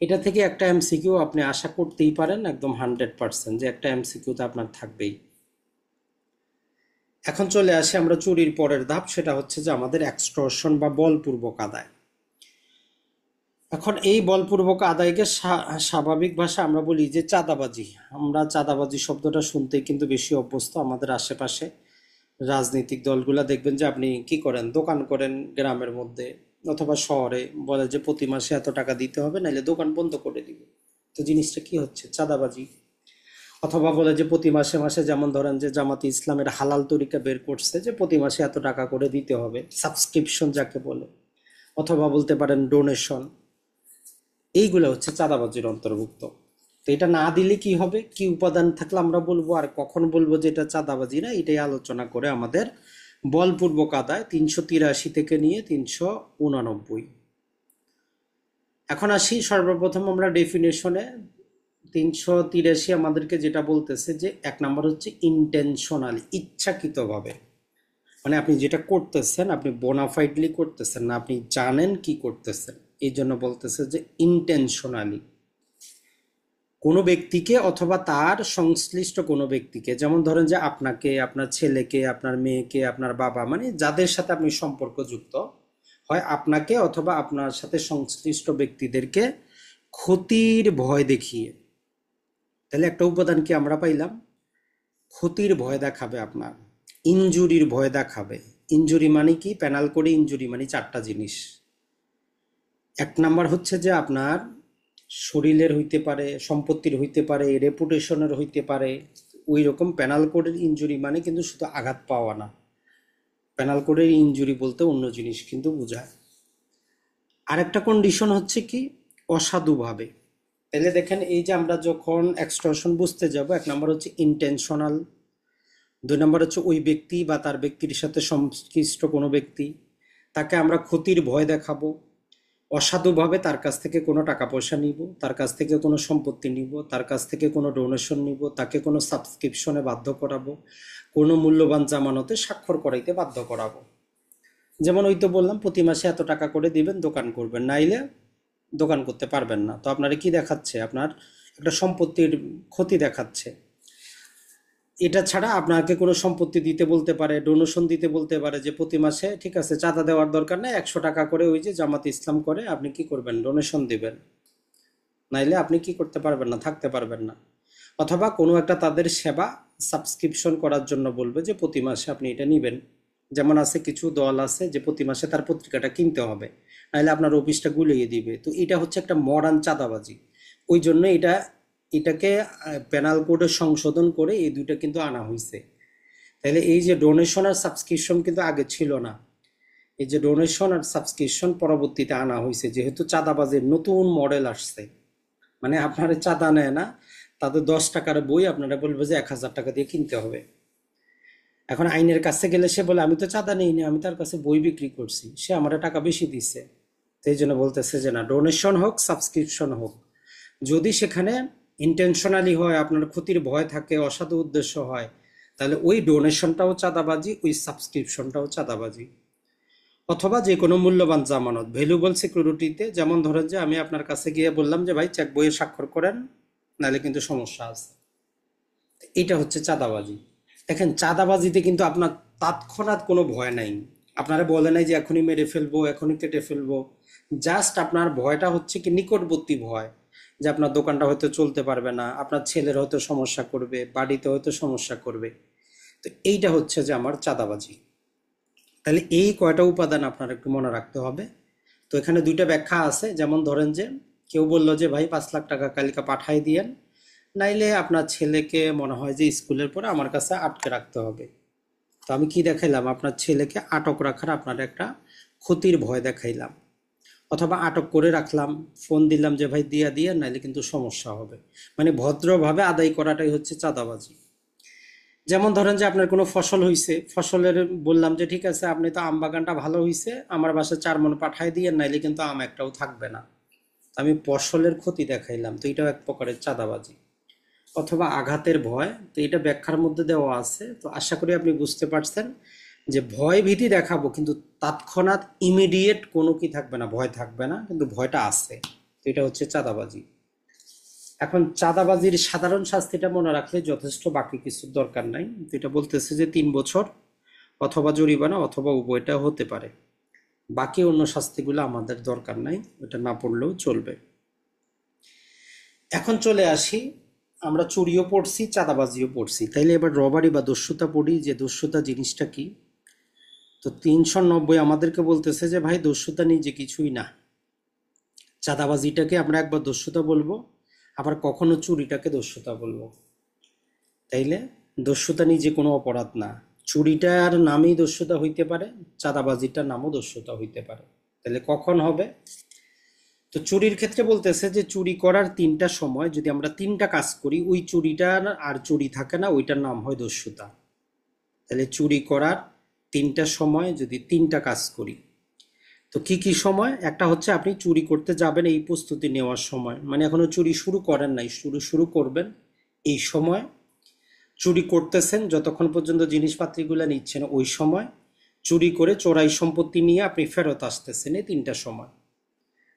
এটা থেকে একটা এমসিকিউ আপনি আশা করতেই পারেন, একদম 100% যে একটা এমসিকিউতে আপনার থাকবেই। এখন চলে আসি আমরা চুরির পরের ধাপ, সেটা হচ্ছে যে আমাদের এক্সটর্শন বা বলপূর্বক আদায়। এখন এই বলপূর্বক আদায়কে স্বাভাবিক ভাষা আমরা বলি যে চাঁদাবাজি। আমরা চাঁদাবাজি শব্দটা শুনতেই কিন্তু বেশি অভ্যস্ত আমাদের আশেপাশে। রাজনৈতিক দলগুলা দেখবেন যে আপনি কি করেন, দোকান করেন গ্রামের মধ্যে অথবা শহরে, বলে যে প্রতি মাসে এত টাকা দিতে হবে, নাহলে দোকান বন্ধ করে দিবে। তো জিনিসটা কি হচ্ছে? চাঁদাবাজি। অথবা বলে যে প্রতি মাসে মাসে, যেমন ধরেন যে জামাতে ইসলামের হালাল তরিকা বের করছে যে প্রতি মাসে এত টাকা করে দিতে হবে, সাবস্ক্রিপশন যাকে বলে, অথবা বলতে পারেন ডোনেশন। এইগুলো হচ্ছে চাঁদাবাজির অন্তর্ভুক্ত। তো এটা না দিলে কি হবে, কি উপাদান থাকলে আমরা বলবো, আর কখন বলবো যে এটা চাঁদাবাজি না, এটাই আলোচনা করে আমাদের বলপূর্বক আদায় 383 থেকে নিয়ে 389। এখন আসি সর্বপ্রথম আমরা ডেফিনেশনে। 383 আমাদেরকে যেটা বলতেছে যে 1 নম্বর হচ্ছে ইন্টেনশনালি, ইচ্ছাকৃতভাবে। মানে আপনি যেটা করতেছেন, আপনি বোনাফাইডলি করতেছেন না, আপনি জানেন কি করতেছেন, এই জন্য বলতেছে যে ইন্টেনশনালি। কোনো ব্যক্তিকে অথবা তার সংশ্লিষ্ট কোনো ব্যক্তিকে, যেমন ধরেন যে আপনাকে, আপনার ছেলেকে, আপনার মেয়েকে, আপনার বাবা, মানে যাদের সাথে আপনি সম্পর্কযুক্ত, হয় আপনাকে অথবা আপনার সাথে সংশ্লিষ্ট ব্যক্তিদেরকে ক্ষতির ভয় দেখিয়ে। তাহলে একটা উপাদান কি আমরা পাইলাম? ক্ষতির ভয় দেখাবে আপনার, ইনজুরির ভয় দেখাবে। ইনজুরি মানে কি? প্যানাল করে ইনজুরি মানে 4টা জিনিস। 1 নাম্বার হচ্ছে যে আপনার শরীরের হইতে পারে, সম্পত্তির হইতে পারে, রেপুটেশনের হইতে পারে। ওই রকম প্যানাল কোডের ইনজুরি মানে কিন্তু শুধু আঘাত পাওয়া না, প্যানাল কোডের ইনজুরি বলতে অন্য জিনিস কিন্তু বোঝায়। আরেকটা কন্ডিশন হচ্ছে কি? অসাধুভাবে। তাহলে দেখেন, এই যে আমরা যখন এক্সটর্শন বুঝতে যাব, 1 নম্বর হচ্ছে ইন্টেনশনাল, 2 নম্বর হচ্ছে ওই ব্যক্তি বা তার ব্যক্তির সাথে সংশ্লিষ্ট কোনো ব্যক্তি, তাকে আমরা ক্ষতির ভয় দেখাবো। অসাধুভাবে তার কাছ থেকে কোনো টাকা পয়সা নিব, তার কাছ থেকে কোনো সম্পত্তি নিব, তার কাছ থেকে কোনো ডোনেশন নিব, তাকে কোনো সাবস্ক্রিপশনে বাধ্য করাবো, কোনো মূল্যবান জামানতে স্বাক্ষর করাইতে বাধ্য করাবো। যেমন ওই তো বললাম প্রতি মাসে এত টাকা করে দিবেন, দোকান করবেন, নাইলে দোকান করতে পারবেন না। তো আপনারা কি দেখাচ্ছে? আপনার একটা সম্পত্তির ক্ষতি দেখাচ্ছে। এটা ছাড়া আপনাকে কোনো সম্পত্তি দিতে বলতে পারে, ডোনেশন দিতে বলতে পারে, যে প্রতি মাসে ঠিক আছে চাঁদা দেওয়ার দরকার নেই, 100 টাকা করে ওই যে জামাত ইসলাম করে আপনি কি করবেন, ডোনেশন দিবেন, নাইলে আপনি কি করতে পারবেন না, থাকতে পারবেন না। অথবা কোনো একটা তাদের সেবা সাবস্ক্রিপশন করার জন্য বলবে যে প্রতি মাসে আপনি এটা নিবেন। যেমন আছে কিছু দল আছে যে প্রতি মাসে তার পত্রিকাটা কিনতে হবে, নাহলে আপনার অফিসটা গুলিয়ে দিবে। তো এটা হচ্ছে একটা মডার্ন চাঁদাবাজি। ওই জন্য এটাকে পেনাল কোডে সংশোধন করে এই দুইটা কিন্তু আনা হয়েছে। তাহলে এই যে ডোনেশন আর সাবস্ক্রিপশন কিন্তু আগে ছিল না, এই যে ডোনেশন আর সাবস্ক্রিপশন পরবর্তীতে আনা হয়েছে, যেহেতু চাঁদাবাজির নতুন মডেল আসছে। মানে আপনারা চাঁদা নেয় না, তাদের 10 টাকার বই আপনারা বলবে যে 1000 টাকা দিয়ে কিনতে হবে। এখন আইনের কাছে গেলে সে বলে আমি তো চাঁদা নিইনি, আমি তার কাছে বই বিক্রি করছি, সে আমার টাকা বেশি দিচ্ছে। সেই জন্য বলতেছে যে না, ডোনেশন হোক সাবস্ক্রিপশন হোক, যদি সেখানে ইন্টেনশনালি হয়, আপনার ক্ষতির ভয় থাকে, অসাধু উদ্দেশ্য হয়, তাহলে ওই ডোনেশনটাও চাঁদাবাজি, ওই সাবস্ক্রিপশনটাও চাঁদাবাজি। অথবা যে কোনো মূল্যবান জামানত, ভ্যালুয়েবল সিকিউরিটিতে, যেমন ধরেন যে আমি আপনার কাছে গিয়ে বললাম যে ভাই চেক বইয়ে স্বাক্ষর করেন, নাহলে কিন্তু সমস্যা আছে। এটা হচ্ছে চাঁদাবাজি। দেখেন, চাঁদাবাজিতে কিন্তু আপনার তৎক্ষণাৎ কোনো ভয় নাই। আপনারা বলে নাই যে এখনই মেরে ফেলবো, এখনই কেটে ফেলবো। জাস্ট আপনার ভয়টা হচ্ছে কি নিকটবর্তী ভয়, যে আপনার দোকানটা হয়তো চলতে পারবে না, আপনার ছেলের হয়তো সমস্যা করবে, বাড়িতে হয়তো সমস্যা করবে। তো এইটা হচ্ছে যে আমার চাঁদাবাজি। তাহলে এই কয়টা উপাদান আপনার একটু মনে রাখতে হবে। তো এখানে দুইটা ব্যাখ্যা আছে। যেমন ধরেন যে কেউ বললো যে ভাই 5 লাখ টাকা কালকে পাঠাই দিয়েন, নাইলে আপনার ছেলেকে মনে হয় যে স্কুলের পরে আমার কাছে আটকে রাখতে হবে। তো আমি কি দেখাইলাম, আপনার ছেলেকে আটক রাখার আপনার একটা ক্ষতির ভয় দেখাইলাম। অথবা আটক করে রাখলাম, ফোন দিলাম যে ভাই দিয়া দিয়ে, নাইলে কিন্তু সমস্যা হবে। মানে ভদ্রভাবে আদায় করাটাই হচ্ছে চাঁদাবাজি। যেমন ধরেন যে আপনার কোনো ফসল হইছে, ফসলের বললাম যে ঠিক আছে আপনি তো আম বাগানটা ভালো হইছে, আমার বাসায় 4 মণ পাঠাই দিয়ে, নাইলে কিন্তু আম একটাও থাকবে না। আমি ফসলের ক্ষতি দেখাইলাম, তো এটাও এক প্রকারের চাঁদাবাজি। অথবা আঘাতের ভয়, তো এটা ব্যাখ্যার মধ্যে দেওয়া আছে। তো আশা করি আপনি বুঝতে পারছেন যে ভয় ভীতি দেখাবো, কিন্তু তৎক্ষণাৎ ইমিডিয়েট কোনো কি থাকবে না, ভয় থাকবে না, কিন্তু ভয়টা আছে। তো এটা হচ্ছে চাঁদাবাজি। এখন চাঁদাবাজির সাধারণ শাস্তিটা মনে রাখলে যথেষ্ট, বাকি কিছু দরকার নাই। তো এটা বলতেছে যে 3 বছর অথবা জরিমানা অথবা উভয়টা হতে পারে। বাকি অন্য শাস্তিগুলো আমাদের দরকার নাই, ওটা না পড়লেও চলবে। এখন চলে আসি, আমরা চুরিও পড়ছি, চাঁদাবাজিও পড়ছি, তাইলে এবার রবারি বা দস্যুতা পড়ি, যে দস্যুতা জিনিসটা কি। তো 390 আমাদেরকে বলতেছে যে ভাই দস্যুতা নিজে কিছুই না। চাঁদাবাজিটাকে আমরা একবার দস্যুতা বলবো, আবার কখনো চুরিটাকে দস্যুতা বলবো। তাইলে দস্যুতা নিজে কোনো অপরাধ না, চুরিটার নামেই দস্যুতা হইতে পারে, চাঁদাবাজিটার নামও দস্যুতা হইতে পারে। তাহলে কখন হবে? তো চুরির ক্ষেত্রে বলতেছে যে চুরি করার 3টা সময় যদি আমরা 3টা কাজ করি, ওই চুরিটার আর চুরি থাকে না, ওইটার নাম হয় দস্যুতা। তাহলে চুরি করার 3টা সময় যদি 3টা কাজ করি, তো কি কি সময়? একটা হচ্ছে আপনি চুরি করতে যাবেন, এই প্রস্তুতি নেওয়ার সময়, মানে এখনো চুরি শুরু করেন নাই, শুরু করবেন এই সময়। চুরি করতেছেন যতক্ষণ পর্যন্ত জিনিসপাতিগুলো নিচ্ছেন ওই সময়। চুরি করে চোরাই সম্পত্তি নিয়ে আপনি ফেরত আসতেছেন, এই 3টা সময়।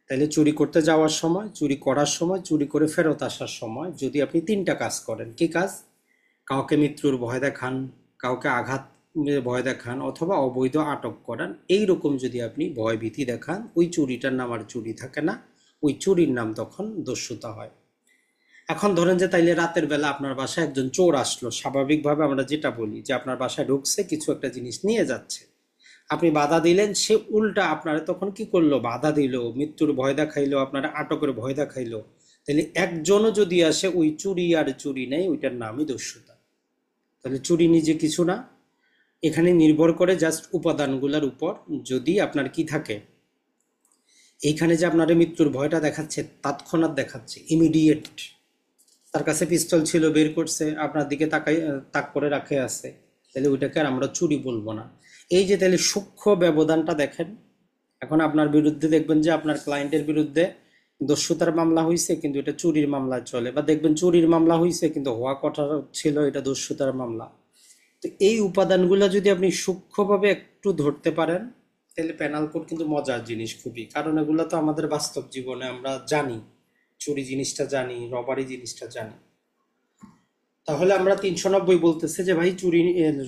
তাহলে চুরি করতে যাওয়ার সময়, চুরি করার সময়, চুরি করে ফেরত আসার সময় যদি আপনি 3টা কাজ করেন, কি কাজ? কাউকে মৃত্যুর ভয় দেখান, কাউকে আঘাত ভয় দেখান, অথবা অবৈধ আটক করান, এই রকম যদি আপনি ভয় ভীতি দেখান, ওই চুরিটার নাম আর চুরি থাকে না, ওই চুরির নাম তখন দস্যুতা হয়। এখন ধরেন যে তাইলে রাতের বেলা আপনার বাসায় একজন চোর আসলো, স্বাভাবিকভাবে আমরা যেটা বলি যে আপনার বাসায় ঢুকছে, কিছু একটা জিনিস নিয়ে যাচ্ছে, আপনি বাধা দিলেন, সে উল্টা আপনারা তখন কি করলো, বাধা দিল, মৃত্যুর ভয় দেখাইলো, আপনারা আটকের ভয় দেখাইলো। তাহলে একজনও যদি আসে, ওই চুরি আর চুরি নেই, ওইটার নামই দস্যুতা। তাহলে চুরি নিজে কিছু না, এখানে নির্ভর করে জাস্ট উপাদানগুলোর উপর। যদি আপনার কি থাকে, এইখানে যে আপনার মৃত্যুর ভয়টা দেখাচ্ছে, তৎক্ষণাৎ দেখাচ্ছে, ইমিডিয়েট, তার কাছে পিস্তল ছিল, বের করছে, আপনার দিকে তাকাই তাক করে রাখে আছে, তাহলে ওইটাকে আর আমরা চুরি বলবো না। এই যে তাহলে সূক্ষ্ম ব্যবধানটা দেখেন, এখন আপনার বিরুদ্ধে দেখবেন যে আপনার ক্লায়েন্টের বিরুদ্ধে দস্যুতার মামলা হয়েছে, কিন্তু এটা চুরির মামলায় চলে, বা দেখবেন চুরির মামলা হয়েছে কিন্তু হওয়া কথা ছিল এটা দস্যুতার মামলা। তো এই উপাদানগুলো যদি আপনি সূক্ষ্মভাবে একটু ধরতে পারেন, তাহলে পেনাল কোড কিন্তু মজার জিনিস খুবই, কারণ এগুলো তো আমাদের বাস্তব জীবনে আমরা জানি, চুরি জিনিসটা জানি, রবারি জিনিসটা জানি। তাহলে আমরা 390 বলতেছে যে ভাই চুরি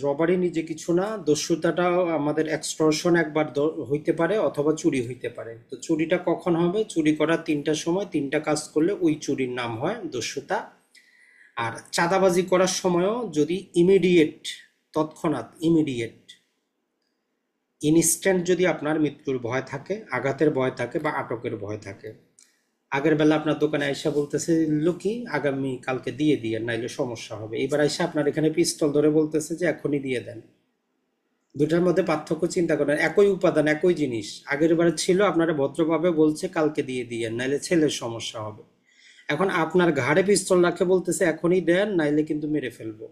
রবারি নিজে কিছু না, দস্যুতাটাও আমাদের এক্সটর্শন একবার হইতে পারে অথবা চুরি হইতে পারে। তো চুরিটা কখন হবে? চুরি করার তিনটা সময়, তিনটা কাজ করলে ওই চুরির নাম হয় দস্যুতা। আর চাঁদাবাজি করার সময়ও যদি ইমিডিয়েট, তৎক্ষণাৎ, ইমিডিয়েট, ইনস্ট্যান্ট যদি আপনার মৃত্যুর ভয় থাকে, আঘাতের ভয় থাকে বা আটকের ভয় থাকে, আগের বেলা আপনার দোকানে আইসা বলতেছে কি আগামী কালকে দিয়ে দিয়ে, নাইলে সমস্যা হবে, এবার আইসা আপনার এখানে পিস্তল ধরে বলতেছে যে এখনই দিয়ে দেন। দুটার মধ্যে পার্থক্য চিন্তা করেন, একই উপাদান একই জিনিস, আগের বার ছিল আপনারা ভদ্রভাবে বলছে কালকে দিয়ে দিয়ে, নাইলে ছেলের সমস্যা হবে। এখন আপনার ঘাড়ে পিস্তল রাখে বলতেছে এখনই দেন নাইলে কিন্তু মেরে ফেলবো।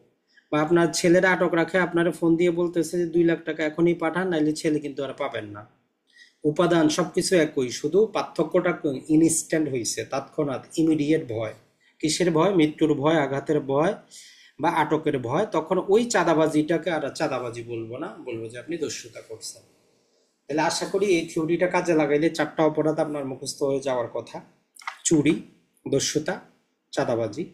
বা আপনার ছেলেরা আটক রাখে আপনারা ফোন দিয়ে বলতেছে যে 2 লাখ টাকা এখনই পাঠান নাইলে ছেলে কিন্তু আর পাবেন না। উপাদান সবকিছু একই, শুধু পার্থক্যটা ইনস্ট্যান্ট হয়েছে, তৎক্ষণাৎ, ইমিডিয়েট ভয়। কিসের ভয়? মৃত্যুর ভয়, আঘাতের ভয় বা আটকের ভয়। তখন ওই চাঁদাবাজিটাকে আর চাঁদাবাজি বলবো না, বলবো যে আপনি দস্যুতা করছেন। তাহলে আশা করি এই থিওরিটা কাজে লাগাইলে 4টা অপরাধ আপনার মুখস্থ হয়ে যাওয়ার কথা: চুরি, দস্যুতা, চাঁদাবাজি।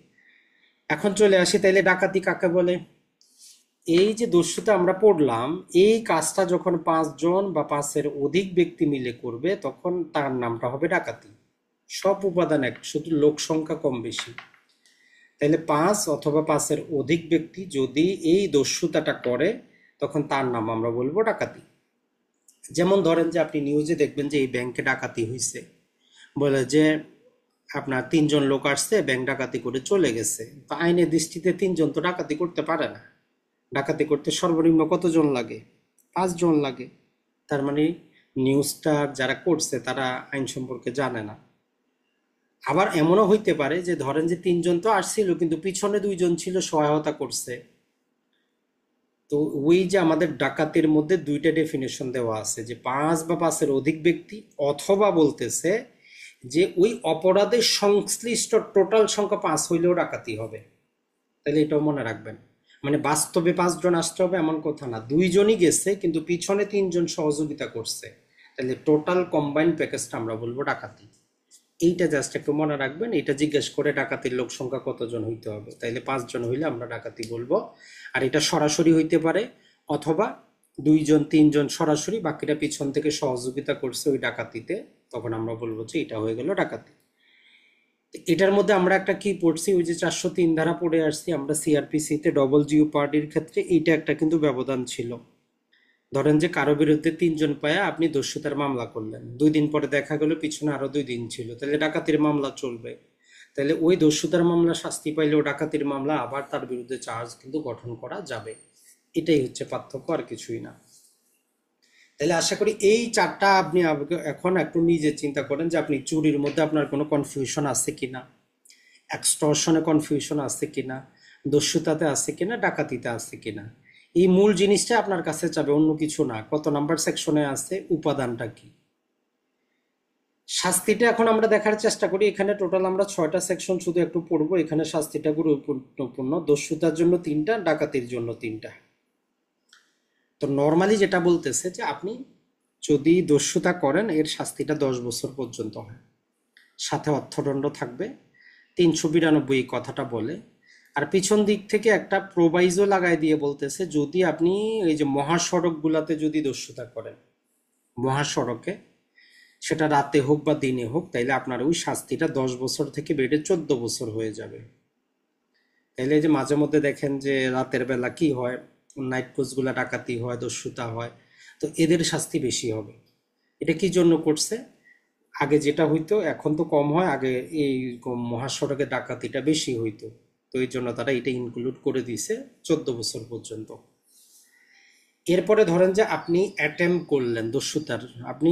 এখন চলে আসি তাইলে ডাকাতি কাকে বলে। এই যে দস্যুতা আমরা পড়লাম, এই কাজটা যখন 5 জন বা 5-এর অধিক ব্যক্তি মিলে করবে তখন তার নামটা হবে ডাকাতি। সব উপাদান এক, শুধু লোক সংখ্যা কম বেশি। তাহলে 5 অথবা 5-এর অধিক ব্যক্তি যদি এই দস্যুতাটা করে তখন তার নাম আমরা বলবো ডাকাতি। যেমন ধরেন যে আপনি নিউজে দেখবেন যে এই ব্যাংকে ডাকাতি হয়েছে, বলে যে আপনার 3 জন লোক আসছে ব্যাংক ডাকাতি করে চলে গেছে। তো আইনের দৃষ্টিতে 3 জন তো ডাকাতি করতে পারে না, ডাকাতি করতে সর্বনিম্ন কতজন লাগে? 5 জন লাগে। তার মানে নিউজটা যারা করছে তারা আইন সম্পর্কে জানে না। আবার এমনও হইতে পারে যে ধরেন যে 3 জন তো আসছিল কিন্তু পিছনে 2 জন ছিল সহায়তা করছে। তো ওই যে আমাদের ডাকাতির মধ্যে 2টা ডেফিনেশন দেওয়া আছে, যে 5 বা 5-এর অধিক ব্যক্তি, অথবা বলতেছে যে ওই অপরাধের সংশ্লিষ্ট টোটাল সংখ্যা 5 হইলেও ডাকাতি হবে। তাহলে এটাও মনে রাখবেন। মানে বাস্তবে 5 জন আসতে হবে এমন কথা না, 2 জনই গেছে কিন্তু পিছনে 3 জন সহযোগিতা করছে, তাহলে টোটাল কম্বাইন্ড প্যাকেজটা আমরা বলবো ডাকাতি। এইটা জাস্ট একটু মনে রাখবেন, এটা জিজ্ঞেস করে ডাকাতির লোক সংখ্যা কতজন হইতে হবে, তাইলে 5 জন হইলে আমরা ডাকাতি বলবো। আর এটা সরাসরি হইতে পারে, অথবা 2 জন 3 জন সরাসরি, বাকিটা পিছন থেকে সহযোগিতা করছে ওই ডাকাতিতে, তখন আমরা বলবো যে এটা হয়ে গেল ডাকাতি। এটার মধ্যে আমরা একটা কি পড়ছি, ওই যে 403 ধারা পড়ে আসছি আমরা সিআরপিসিতে, ডবল জিও পার্টির ক্ষেত্রে এইটা একটা কিন্তু ব্যবধান ছিল। ধরেন যে কারো বিরুদ্ধে 3 জন পায়া আপনি দস্যুতার মামলা করলেন, 2 দিন পরে দেখা গেল পিছনে আরো 2 দিন ছিল, তাহলে ডাকাতির মামলা চলবে। তাহলে ওই দস্যুতার মামলা শাস্তি পাইলেও ডাকাতির মামলা আবার তার বিরুদ্ধে চার্জ কিন্তু গঠন করা যাবে। এটাই হচ্ছে পার্থক্য, আর কিছুই না। তাহলে আশা করি এই 4টা আপনি এখন একটু নিজে চিন্তা করেন যে আপনি চুরির মধ্যে আপনার কোনো কনফিউশন আছে কিনা, এক্সটর্শনে কনফিউশন আছে কিনা, দস্যুতাতে আছে কিনা, ডাকাতিতে আছে কিনা। এই মূল জিনিসটা আপনার কাছে যাবে, অন্য কিছু না। কত নাম্বার সেকশনে আছে, উপাদানটা কি। শাস্তিটা এখন আমরা দেখার চেষ্টা করি। এখানে টোটাল আমরা 6টা সেকশন শুধু একটু পড়বো। এখানে শাস্তিটা গুরুত্বপূর্ণ, দস্যুতার জন্য 3টা, ডাকাতির জন্য 3টা। তো নর্মালি যেটা বলতেছে যে আপনি যদি দস্যুতা করেন এর শাস্তিটা 10 বছর পর্যন্ত হয়, সাথে অর্থদণ্ড থাকবে। 392 কথাটা বলে। আর পিছন দিক থেকে একটা প্রোভাইজো লাগাই দিয়ে বলতেছে যদি আপনি এই যে মহাসড়ক গুলাতে যদি দস্যুতা করেন, মহাসড়কে, সেটা রাতে হোক বা দিনে হোক, তাইলে আপনার ওই শাস্তিটা 10 বছর থেকে বেড়ে 14 বছর হয়ে যাবে। তাইলে যে মাঝে মধ্যে দেখেন যে রাতের বেলা কি হয়, নাইট পোস্ট গুলা ডাকাতি হয়, দস্যুতা হয়, তো এদের শাস্তি বেশি হবে। এটা কি জন্য করছে? আগে যেটা হইতো এখন তো কম হয়, আগে এই মহাসড়কে ডাকাতিটা বেশি হইতো, তো এই জন্য তারা এটা ইনক্লুড করে দিয়েছে 14 বছর পর্যন্ত। এরপরে ধরেন যে আপনি অ্যাটেম্প করলেন দস্যুতার, আপনি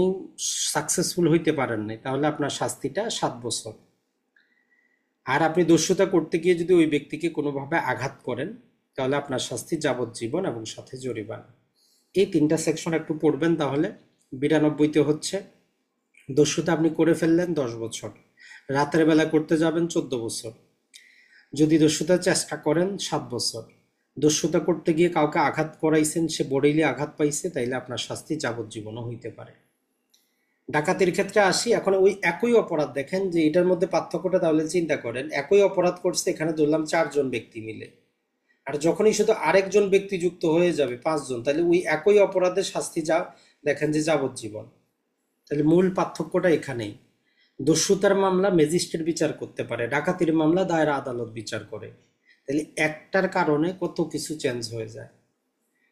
সাকসেসফুল হইতে পারেন নাই, তাহলে আপনার শাস্তিটা 7 বছর। আর আপনি দস্যুতা করতে গিয়ে যদি ওই ব্যক্তিকে কোনোভাবে আঘাত করেন তাহলে আপনার শাস্তি যাবজ্জীবন এবং সাথে জরিমানা। এই 3টা সেকশন একটু পড়বেন তাহলে। 92-তে হচ্ছে দস্যুতা আপনি করে ফেললেন 10 বছর, রাতের বেলা করতে যাবেন 14 বছর, যদি দস্যুতার চেষ্টা করেন 7 বছর, দস্যুতা করতে গিয়ে কাউকে আঘাত করাইছেন, সে বডিলি আঘাত পাইছে, তাইলে আপনার শাস্তি যাবজ্জীবনও হইতে পারে। ডাকাতির ক্ষেত্রে আসি, এখন ওই একই অপরাধ দেখেন যে এটার মধ্যে পার্থক্যটা তাহলে চিন্তা করেন, একই অপরাধ করছে, এখানে ধরলাম 4 জন ব্যক্তি মিলে, আর যখনই শুধু আরেকজন ব্যক্তি যুক্ত হয়ে যাবে 5 জন, তাহলে ওই একই অপরাধের শাস্তি যা দেখেন যে যাবজ্জীবন। তাহলে মূল পার্থক্যটা এখানেই। দস্যুতার মামলা ম্যাজিস্ট্রেট বিচার করতে পারে, ডাকাতির মামলা দায়রা আদালত বিচার করে। তাহলে একটার কারণে কত কিছু চেঞ্জ হয়ে যায়।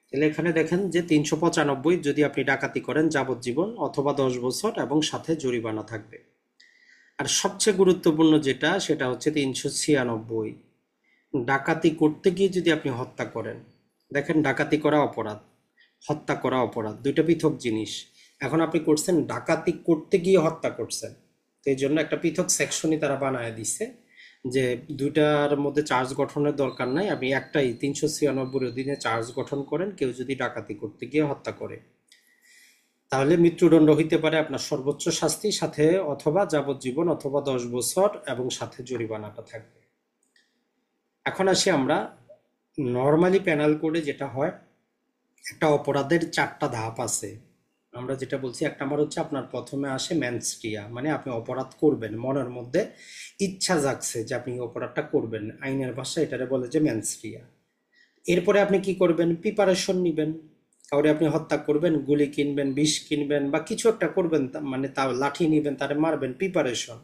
তাহলে এখানে দেখেন যে 395, যদি আপনি ডাকাতি করেন যাবজ্জীবন অথবা 10 বছর এবং সাথে জরিমানা থাকবে। আর সবচেয়ে গুরুত্বপূর্ণ যেটা, সেটা হচ্ছে 396, ডাকাতি করতে গিয়ে যদি আপনি হত্যা করেন। দেখেন, ডাকাতি করা অপরাধ, হত্যা করা অপরাধ, দুইটা পৃথক জিনিস। এখন আপনি করছেন ডাকাতি করতে গিয়ে হত্যা করছেন, তো এই জন্য একটা পৃথক সেকশনই তারা বানায় দিচ্ছে যে দুইটার মধ্যে চার্জ গঠনের দরকার নাই, আপনি একটাই 396 অধীনে চার্জ গঠন করেন। কেউ যদি ডাকাতি করতে গিয়ে হত্যা করে, তাহলে মৃত্যুদণ্ড হইতে পারে আপনার সর্বোচ্চ শাস্তি, সাথে অথবা যাবজ্জীবন অথবা 10 বছর এবং সাথে জরিমানাটা থাকবে। এখন আসি আমরা নর্মালি পেনাল কোডে যেটা হয়, একটা অপরাধের 4টা ধাপ আছে। আমরা যেটা বলছি, 1 নাম্বার হচ্ছে আপনার প্রথমে আসে মেন্সট্রিয়া, মানে আপনি অপরাধ করবেন, মনের মধ্যে ইচ্ছা জাগছে যে আপনি অপরাধটা করবেন, আইনের ভাষায় এটারে বলে যে মেন্সট্রিয়া। এরপরে আপনি কি করবেন, প্রিপারেশন নিবেন, কাউরে আপনি হত্যা করবেন, গুলি কিনবেন, বিষ কিনবেন বা কিছু একটা করবেন, মানে তাও লাঠি নিবেন, তারে মারবেন, প্রিপারেশন।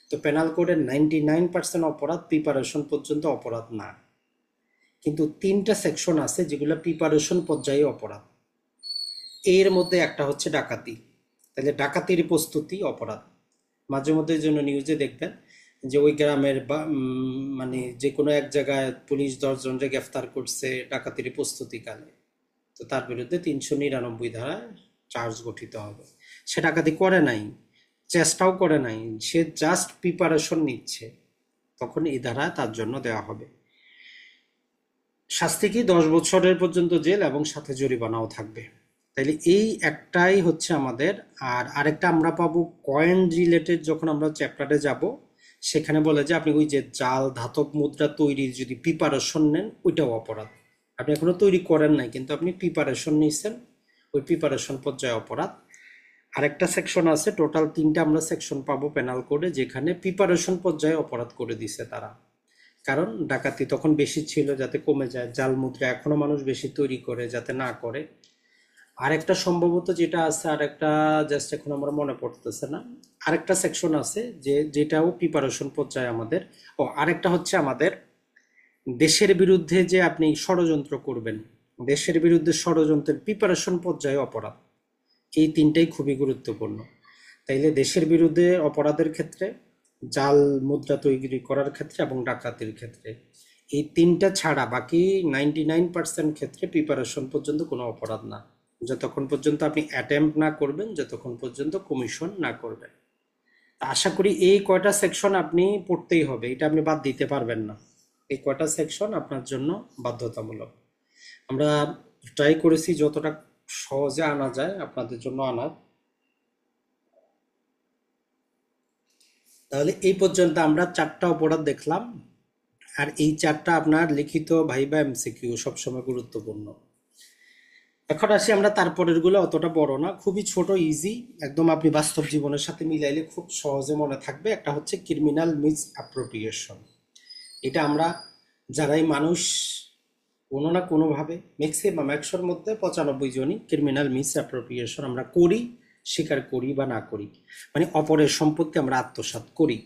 তো পেনাল কোডের 99% অপরাধ প্রিপারেশন পর্যন্ত অপরাধ না, কিন্তু 3টা সেকশন আছে যেগুলো প্রিপারেশন পর্যায়ে অপরাধ। এর মধ্যে একটা হচ্ছে ডাকাতি। তাহলে ডাকাতির প্রস্তুতি অপরাধ। মাঝে মধ্যে জন্য নিউজে দেখবেন যে ওই গ্রামের বা মানে যে কোনো এক জায়গায় পুলিশ 10 জনকে গ্রেফতার করছে ডাকাতির প্রস্তুতিকালে, তো তার বিরুদ্ধে 399 ধারায় চার্জ গঠিত হবে। সে ডাকাতি করে নাই, চেষ্টাও করে নাই, সে জাস্ট প্রিপারেশন নিচ্ছে, তখন এই ধারা তার জন্য দেওয়া হবে। শাস্তি কি 10 বছরের পর্যন্ত জেল এবং সাথে জরিমানাও থাকবে। তাইলে এই একটাই হচ্ছে আমাদের। আর আরেকটা আমরা পাবো কয়েন রিলেটেড, যখন আমরা চ্যাপ্টারে যাব সেখানে বলে যে আপনি ওই যে জাল ধাতব মুদ্রা তৈরির যদি প্রিপারেশন নেন, ওইটাও অপরাধ। আপনি এখনো তৈরি করেন নাই কিন্তু আপনি প্রিপারেশন নিয়েছেন, ওই প্রিপারেশন পর্যায়ে অপরাধ। আরেকটা সেকশন আছে, টোটাল 3টা আমরা সেকশন পাবো পেনাল কোডে, যেখানে প্রিপারেশন পর্যায়ে অপরাধ করে দিছে তারা। কারণ ডাকাতি তখন বেশি ছিল যাতে কমে যায়, জাল মুদ্রা এখনো মানুষ বেশি তৈরি করে যাতে না করে। আরেকটা সম্ভবত যেটা আছে, আরেকটা জাস্ট এখন আমার মনে পড়তেছে না, আরেকটা সেকশন আছে যে যেটাও প্রিপারেশন পর্যায়ে আমাদের। আরেকটা হচ্ছে আমাদের দেশের বিরুদ্ধে যে আপনি ষড়যন্ত্র করবেন, দেশের বিরুদ্ধে ষড়যন্ত্রের প্রিপারেশন পর্যায়ে অপরাধ। এই 3টাই খুবই গুরুত্বপূর্ণ। তাইলে দেশের বিরুদ্ধে অপরাধের ক্ষেত্রে, জাল মুদ্রা তৈরি করার ক্ষেত্রে এবং ডাকাতির ক্ষেত্রে, এই 3টা ছাড়া বাকি 99% ক্ষেত্রে প্রিপারেশন পর্যন্ত কোনো অপরাধ না, যতক্ষণ পর্যন্ত আপনি অ্যাটেম্প্ট না করবেন, যতক্ষণ পর্যন্ত কমিশন না করবেন। আশা করি এই কয়টা সেকশন আপনি পড়তেই হবে, এটা আপনি বাদ দিতে পারবেন না। এই কয়টা সেকশন আপনার জন্য বাধ্যতামূলক। আমরা ট্রাই করেছি যতটা সহজে আনা যায় আপনাদের জন্য আনার। তাহলে এই পর্যন্ত আমরা 4টা অপরাধ দেখলাম, আর এই 4টা আপনার লিখিত ভাইবা এমসিকিউ সবসময় গুরুত্বপূর্ণ। এখন আসি আমরা তারপরের গুলো, অতটা বড় না, খুবই ছোট, ইজি, একদম আপনি বাস্তব জীবনের সাথে মিলাইলে খুব সহজে মনে থাকবে। একটা হচ্ছে ক্রিমিনাল মিস অ্যাপ্রোপ্রিয়েশন। এটা আমরা যারাই মানুষ কোনো না কোনোভাবে, ম্যাক্সিমাম 100-র মধ্যে 95 জনই ক্রিমিনাল মিস অ্যাপ্রোপ্রিয়েশন আমরা করি, স্বীকার করি বা না করি, মানে অপরের সম্পত্তি আমরা আত্মসাৎ করি।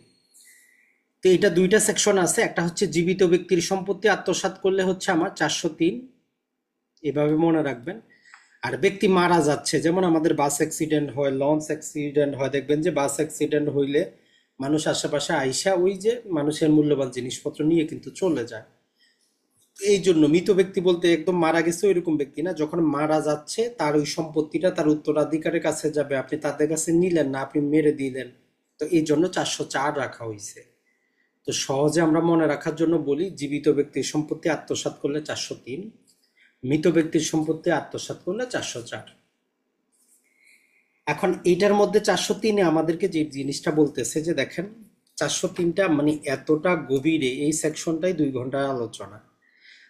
তো এটা 2টা সেকশন আছে, একটা হচ্ছে জীবিত ব্যক্তির সম্পত্তি আত্মসাৎ করলে হচ্ছে আমার 403, এভাবে মনে রাখবেন। আর ব্যক্তি মারা যাচ্ছে, যেমন আমাদের বাস অ্যাক্সিডেন্ট হয়, লঞ্চ অ্যাক্সিডেন্ট হয়, দেখবেন যে বাস অ্যাক্সিডেন্ট হইলে মানুষ আশেপাশে আইসা ওই যে মানুষের মূল্যবান জিনিসপত্র নিয়ে কিন্তু চলে যায়। এই জন্য মৃত ব্যক্তি বলতে একদম মারা গেছে ওইরকম ব্যক্তি না, যখন মারা যাচ্ছে তার ওই সম্পত্তিটা তার উত্তরাধিকারের কাছে যাবে, আপনি তাদের কাছে নিলেন না, আপনি মেরে দিলেন। তো এই জন্য 404 রাখা হয়েছে। তো সহজে আমরা মনে রাখার জন্য বলি, জীবিত ব্যক্তির সম্পত্তি আত্মসাৎ করলে 403, মৃত ব্যক্তির সম্পত্তি আত্মসাৎ করলে 404। এখন এইটার মধ্যে 403-এ আমাদেরকে যে জিনিসটা বলতেছে যে দেখেন, 403টা মানে এতটা গভীরে, এই সেকশনটাই 2 ঘন্টার আলোচনা।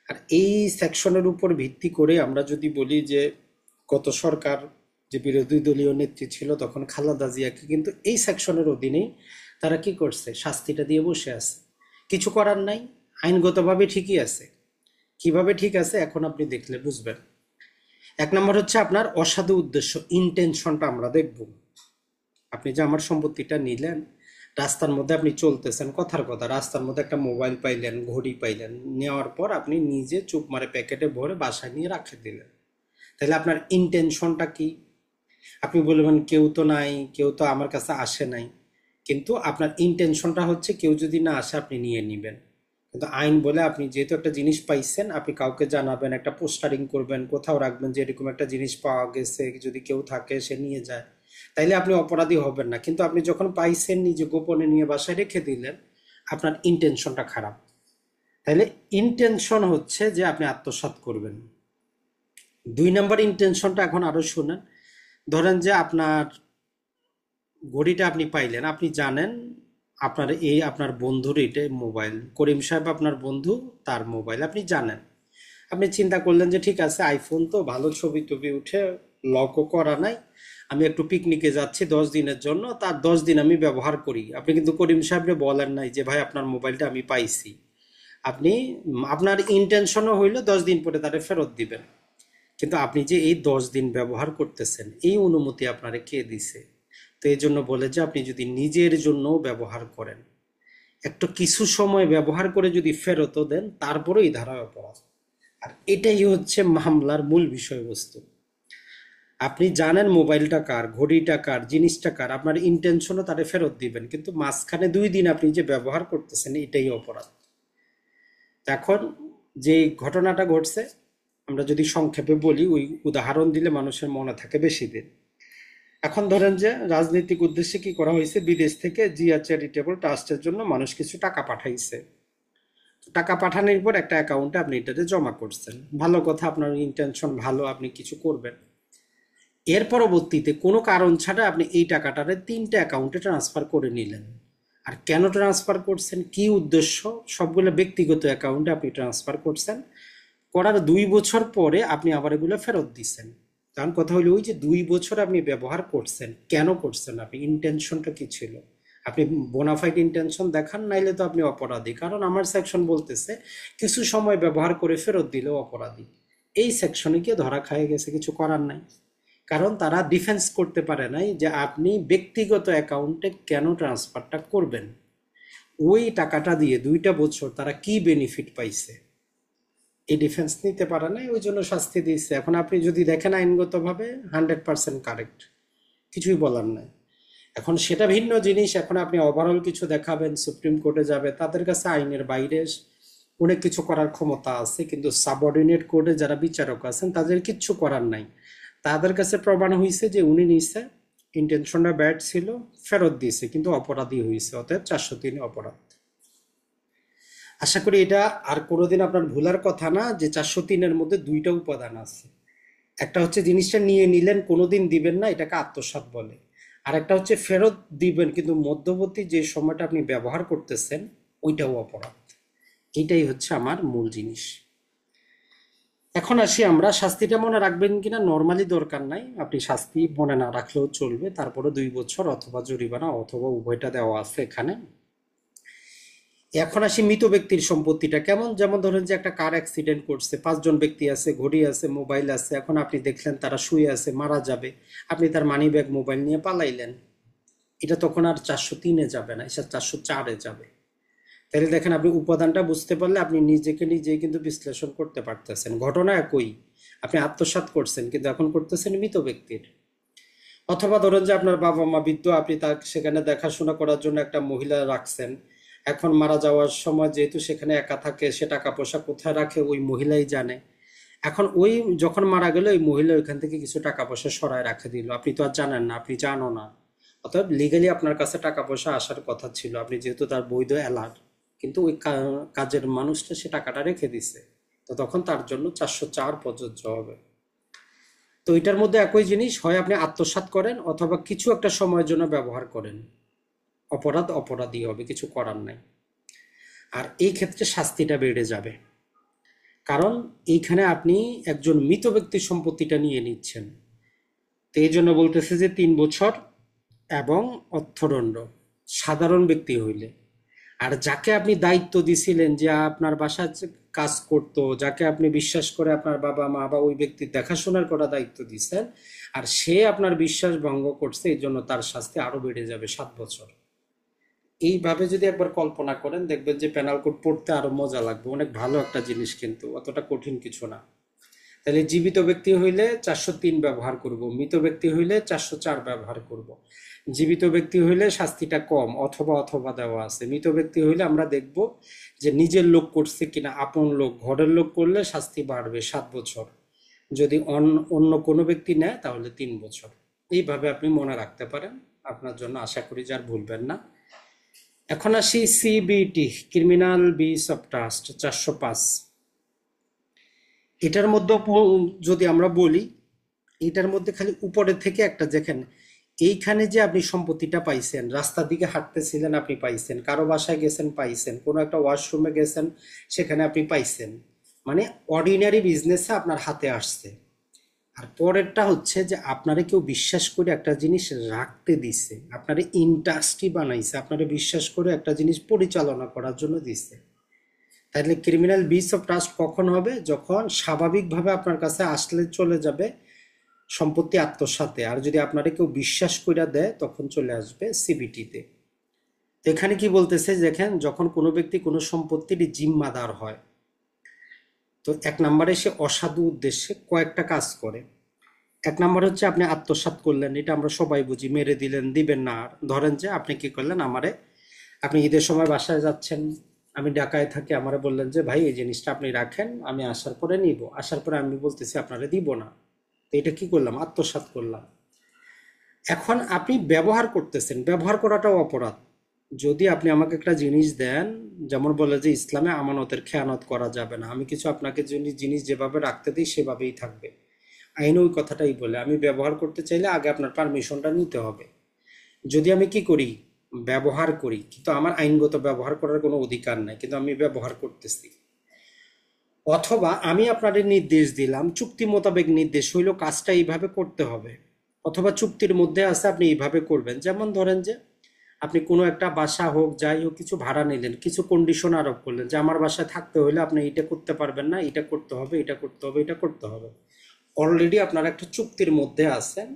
আর এই সেকশনের উপর ভিত্তি করে আমরা যদি বলি যে গত সরকার যে বিরোধী দলীয় নেত্রী ছিল তখন খালেদা জিয়াকে কিন্তু এই সেকশনের অধীনেই তারা কি করছে, শাস্তিটা দিয়ে বসে আছে। কিছু করার নাই, আইনগতভাবে ঠিকই আছে। কিভাবে ঠিক আছে এখন আপনি দেখলে বুঝবেন। 1 নম্বর হচ্ছে আপনার অসাধু উদ্দেশ্য, ইন্টেনশনটা আমরা দেখব। আপনি যে আমার সম্পত্তিটা নিলেন, রাস্তার মধ্যে আপনি চলতেছেন, কথার কথা রাস্তার মধ্যে একটা মোবাইল পাইলেন, ঘড়ি পাইলেন, নেওয়ার পর আপনি নিজে চুপ মারে প্যাকেটে ভরে বাসায় নিয়ে রাখে দিলেন। তাহলে আপনার ইন্টেনশনটা কি? আপনি বলবেন কেউ তো নাই, কেউ তো আমার কাছে আসে নাই, কিন্তু আপনার ইন্টেনশনটা হচ্ছে কেউ যদি না আসে আপনি নিয়ে নেবেন। কিন্তু আইন বলে আপনি যেহেতু একটা জিনিস পাইছেন, আপনি কাউকে জানাবেন, একটা পোস্টারিং করবেন, কোথাও রাখবেন যে এরকম একটা জিনিস পাওয়া গেছে, যদি কেউ থাকে সে নিয়ে যায়, তাইলে আপনি অপরাধী হবেন না। কিন্তু আপনি যখন পাইছেন নিজে গোপনে নিয়ে বাসায় রেখে দিলেন, আপনার ইন্টেনশনটা খারাপ। তাইলে ইন্টেনশন হচ্ছে যে আপনি আত্মসাৎ করবেন। 2 নম্বর ইন্টেনশনটা এখন আরো শুনেন। ধরেন যে আপনার ঘড়িটা আপনি পাইলেন, আপনি জানেন আপনার এই আপনার বন্ধুর এটা মোবাইল, করিম সাহেব আপনার বন্ধু, তার মোবাইল আপনি জানেন। আপনি চিন্তা করলেন যে ঠিক আছে, আইফোন তো ভালো ছবি টবি উঠে, লকও করা নাই, আমি একটু পিকনিকে যাচ্ছি 10 দিনের জন্য, তার 10 দিন আমি ব্যবহার করি। আপনি কিন্তু করিম সাহেবরে বলেন নাই যে ভাই আপনার মোবাইলটা আমি পাইছি। আপনি আপনার ইন্টেনশনও হইলো 10 দিন পরে তারে ফেরত দিবেন। কিন্তু আপনি যে এই 10 দিন ব্যবহার করতেছেন, এই অনুমতি আপনারে কে দিছে? তো এই জন্য বলে যে আপনি যদি নিজের জন্য ব্যবহার করেন, একটু কিছু সময় ব্যবহার করে যদি ফেরতও দেন, তারপরেও এই ধারায় অপরাধ। আর এটাই হচ্ছে মামলার মূল বিষয়বস্তু। আপনি জানেন মোবাইলটা কার, ঘড়িটা কার, জিনিসটা কার, আপনার ইন্টেনশনও তারে ফেরত দিবেন, কিন্তু মাঝখানে 2 দিন আপনি যে ব্যবহার করতেছেন, এটাই অপরাধ। এখন যে ঘটনাটা ঘটছে, আমরা যদি সংক্ষেপে বলি, ওই উদাহরণ দিলে মানুষের মনে থাকে বেশি দিন। এখন ধরেন যে রাজনৈতিক উদ্দেশ্যে কি করা হয়েছে, বিদেশ থেকে জিয়া চ্যারিটেবল ট্রাস্টের জন্য মানুষ কিছু টাকা পাঠাইছে। টাকা পাঠানোর পর একটা অ্যাকাউন্টে আপনি এটাতে জমা করছেন, ভালো কথা, আপনার ইন্টেনশন ভালো, আপনি কিছু করবেন। এর পরবর্তীতে কোনো কারণ ছাড়া আপনি এই টাকাটারে 3টে অ্যাকাউন্টে ট্রান্সফার করে নিলেন। আর কেন ট্রান্সফার করছেন, কি উদ্দেশ্য, সবগুলো ব্যক্তিগত অ্যাকাউন্টে আপনি ট্রান্সফার করছেন। করার 2 বছর পরে আপনি আবার এগুলো ফেরত দিচ্ছেন। কারণ কথা হলো ওই যে 2 বছর আপনি ব্যবহার করছেন, কেন করছেন, আপনি ইন্টেনশনটা কি ছিল? আপনি বোনাফাইড ইন্টেনশন দেখান, নাইলে তো আপনি অপরাধী। কারণ আমার সেকশন বলতেছে কিছু সময় ব্যবহার করে ফেরত দিলেও অপরাধী। এই সেকশনে গিয়ে ধরা খেয়ে গেছে, কিছু করার নাই। কারণ তারা ডিফেন্স করতে পারে নাই যে আপনি ব্যক্তিগত অ্যাকাউন্টে কেন ট্রান্সফারটা করবেন, ওই টাকাটা দিয়ে 2টা বছর তারা কি বেনিফিট পাইছে, এই ডিফেন্স নিতে পারে নাই, ওই জন্য শাস্তি দিয়েছে। এখন আপনি যদি দেখেন আইনগতভাবে 100% কারেক্ট, কিছুই বলার নাই। এখন সেটা ভিন্ন জিনিস, এখন আপনি ওভারঅল কিছু দেখাবেন, সুপ্রিম কোর্টে যাবে, তাদের কাছে আইনের বাইরে অনেক কিছু করার ক্ষমতা আছে, কিন্তু সাবঅর্ডিনেট কোর্টে যারা বিচারক আছেন তাদের কিচ্ছু করার নাই। তাদের কাছে প্রমাণ হয়েছে যে উনি নিছে, ইন্টেনশনটা ব্যাড ছিল, ফেরত দিয়েছে, কিন্তু অপরাধী হয়েছে, অতএব 403 অপরাধ। আশা করি এটা আর কোনোদিন আপনার ভুলার কথা না যে 403-এর মধ্যে 2টা উপাদান আছে। একটা হচ্ছে জিনিসটা নিয়ে নিলেন, কোনোদিন দিবেন না, এটাকে আত্মসাৎ বলে। আর একটা হচ্ছে ফেরত দিবেন, কিন্তু মধ্যবর্তী যে সময়টা আপনি ব্যবহার করতেছেন, ওইটাও অপরাধ। এইটাই হচ্ছে আমার মূল জিনিস। এখন আসি আমরা, শাস্তিটা মনে রাখবেন কিনা নর্মালি দরকার নাই, আপনি শাস্তি মনে না রাখলেও চলবে, তারপরে 2 বছর অথবা জরিমানা অথবা উভয়টা দেওয়া আছে এখানে। এখন আসি মৃত ব্যক্তির সম্পত্তিটা কেমন। যেমন ধরেন যে একটা কার অ্যাক্সিডেন্ট করছে, 5জন ব্যক্তি আছে, ঘড়ি আছে, মোবাইল আছে, এখন আপনি দেখলেন তারা শুয়ে আছে, মারা যাবে, আপনি তার মানি ব্যাগ মোবাইল নিয়ে পালাইলেন। এটা তখন আর 403-এ যাবে না, এটা 404-এ যাবে। তাহলে দেখেন, আপনি উপাদানটা বুঝতে পারলে আপনি নিজেকে নিজেই কিন্তু বিশ্লেষণ করতে পারতেছেন। ঘটনা একই, আপনি আত্মসাৎ করছেন, কিন্তু এখন করতেছেন মৃত ব্যক্তির। অথবা ধরেন যে আপনার বাবা মা বৃদ্ধ, আপনি তাকে সেখানে দেখাশোনা করার জন্য একটা মহিলা রাখছেন, এখন মারা যাওয়ার সময় যেহেতু সেখানে একা থাকে, সে টাকা পয়সা কোথায় রাখে ওই মহিলাই জানে। এখন ওই যখন মারা গেল, ওই মহিলা ওইখান থেকে কিছু টাকা পয়সা সরায় রাখে দিল, আপনি তো আর জানেন না, আপনি জানো না। অতএব লিগালি আপনার কাছে টাকা পয়সা আসার কথা ছিল, আপনি যেহেতু তার বৈধ এলার, কিন্তু ওই কাজের মানুষটা সে টাকাটা রেখে দিছে, তো তখন তার জন্য 404 প্রযোজ্য হবে। তো এটার মধ্যে একই জিনিস, হয় আপনি আত্মসাৎ করেন অথবা কিছু একটা সময়ের জন্য ব্যবহার করেন, অপরাধ অপরাধী হবে, কিছু করার নাই। আর এই ক্ষেত্রে শাস্তিটা বেড়ে যাবে, কারণ এইখানে আপনি একজন মৃত ব্যক্তির সম্পত্তিটা নিয়ে নিচ্ছেন। তো এই জন্য বলতেছে যে 3 বছর এবং অর্থদণ্ড সাধারণ ব্যক্তি হইলে। আর যাকে আপনি দায়িত্ব দিছিলেন যে আপনার বাসায় যে কাজ করতো, যাকে আপনি বিশ্বাস করে আপনার বাবা মা বা ওই ব্যক্তির দেখাশোনার করা দায়িত্ব দিচ্ছেন, আর সে আপনার বিশ্বাস ভঙ্গ করছে, এই জন্য তার শাস্তি আরো বেড়ে যাবে 7 বছর। এইভাবে যদি একবার কল্পনা করেন, দেখবেন যে পেনাল কোড পড়তে আরো মজা লাগবে, অনেক ভালো একটা জিনিস, কিন্তু অতটা কঠিন কিছু না। তাহলে জীবিত ব্যক্তি হইলে 403 ব্যবহার করব, মৃত ব্যক্তি হইলে 404 ব্যবহার করব। জীবিত ব্যক্তি হইলে শাস্তিটা কম, অথবা অথবা দেওয়া আছে। মৃত ব্যক্তি হইলে আমরা দেখব যে নিজের লোক করছে কিনা, আপন লোক, ঘরের লোক করলে শাস্তি বাড়বে 7 বছর, যদি অন্য কোনো ব্যক্তি নেয় তাহলে 3 বছর। এইভাবে আপনি মনে রাখতে পারেন, আপনার জন্য আশা করি যে আর ভুলবেন না। এখন আসি সিবিটি, ক্রিমিনাল বিস অফ ট্রাস্ট 405। এটার মধ্যে যদি আমরা বলি, এটার মধ্যে খালি উপরে থেকে একটা দেখেন, এইখানে যে আপনি সম্পত্তিটা পাইছেন, রাস্তার দিকে হাঁটতেছিলেন আপনি পাইছেন, কারো বাসায় গেছেন পাইছেন, কোনো একটা ওয়াশরুমে গেছেন সেখানে আপনি পাইছেন, মানে অর্ডিনারি বিজনেসে আপনার হাতে আসছে। আর পরেরটা হচ্ছে যে আপনারে কেউ বিশ্বাস করে একটা জিনিস রাখতে দিছে, আপনারে ইন্ডাস্ট্রি বানাইছে, আপনারে বিশ্বাস করে একটা জিনিস পরিচালনা করার জন্য দিছে। তাহলে ক্রিমিনাল ব্রিচ অফ ট্রাস্ট কখন হবে? যখন স্বাভাবিকভাবে আপনার কাছে আসলে চলে যাবে সম্পত্তি আত্মসাতে, আর যদি আপনারা কেউ বিশ্বাস করে দেয় তখন চলে আসবে সিবিটিতে। তো এখানে কি বলতেছে দেখেন, যখন কোনো ব্যক্তি কোনো সম্পত্তির জিম্মাদার হয়, তো 1 নম্বরে সে অসাধু উদ্দেশ্যে কয়েকটা কাজ করে। 1 নম্বর হচ্ছে আপনি আত্মসাৎ করলেন, এটা আমরা সবাই বুঝি, মেরে দিলেন, দিবেন না। আর ধরেন যে আপনি কি করলেন, আপনি ঈদের সময় বাসায় যাচ্ছেন, আমি ঢাকায় থাকি, আমারে বললেন যে ভাই এই জিনিসটা আপনি রাখেন, আমি আসার পরে নিব, আসার পরে আমি বলতেছি আপনারা দিব না। তো এটা কি করলাম? আত্মসাৎ করলাম। এখন আপনি ব্যবহার করতেছেন, ব্যবহার করাটাও অপরাধ। যদি আপনি আমাকে একটা জিনিস দেন, যেমন বলে যে ইসলামে আমানতের খেয়ানত করা যাবে না, আমি কিছু আপনাকে জিনিস যেভাবে রাখতে দিই সেভাবেই থাকবে, আইন ওই কথাটাই বলে। আমি ব্যবহার করতে চাইলে আগে আপনার পারমিশনটা নিতে হবে। যদি আমি কি করি, ব্যবহার করি, কিন্তু আমার আইনগত ব্যবহার করার কোনো অধিকার নাই, কিন্তু আমি ব্যবহার করতেছি। অথবা আমি আপনাদের নির্দেশ দিলাম, চুক্তি মোতাবেক নির্দেশ হইল কাজটা এইভাবে করতে হবে, অথবা চুক্তির মধ্যে আছে আপনি এইভাবে করবেন। যেমন ধরেন যে আপনি কোনো একটা বাসা হোক যাই হোক কিছু ভাড়া নিলেন, কিছু কন্ডিশন আরোপ করলেন যে আমার বাসায় থাকতে হলে আপনি এটা করতে পারবেন না, এটা করতে হবে, এটা করতে হবে, এটা করতে হবে। অলরেডি আপনারা একটা চুক্তির মধ্যে আছেন,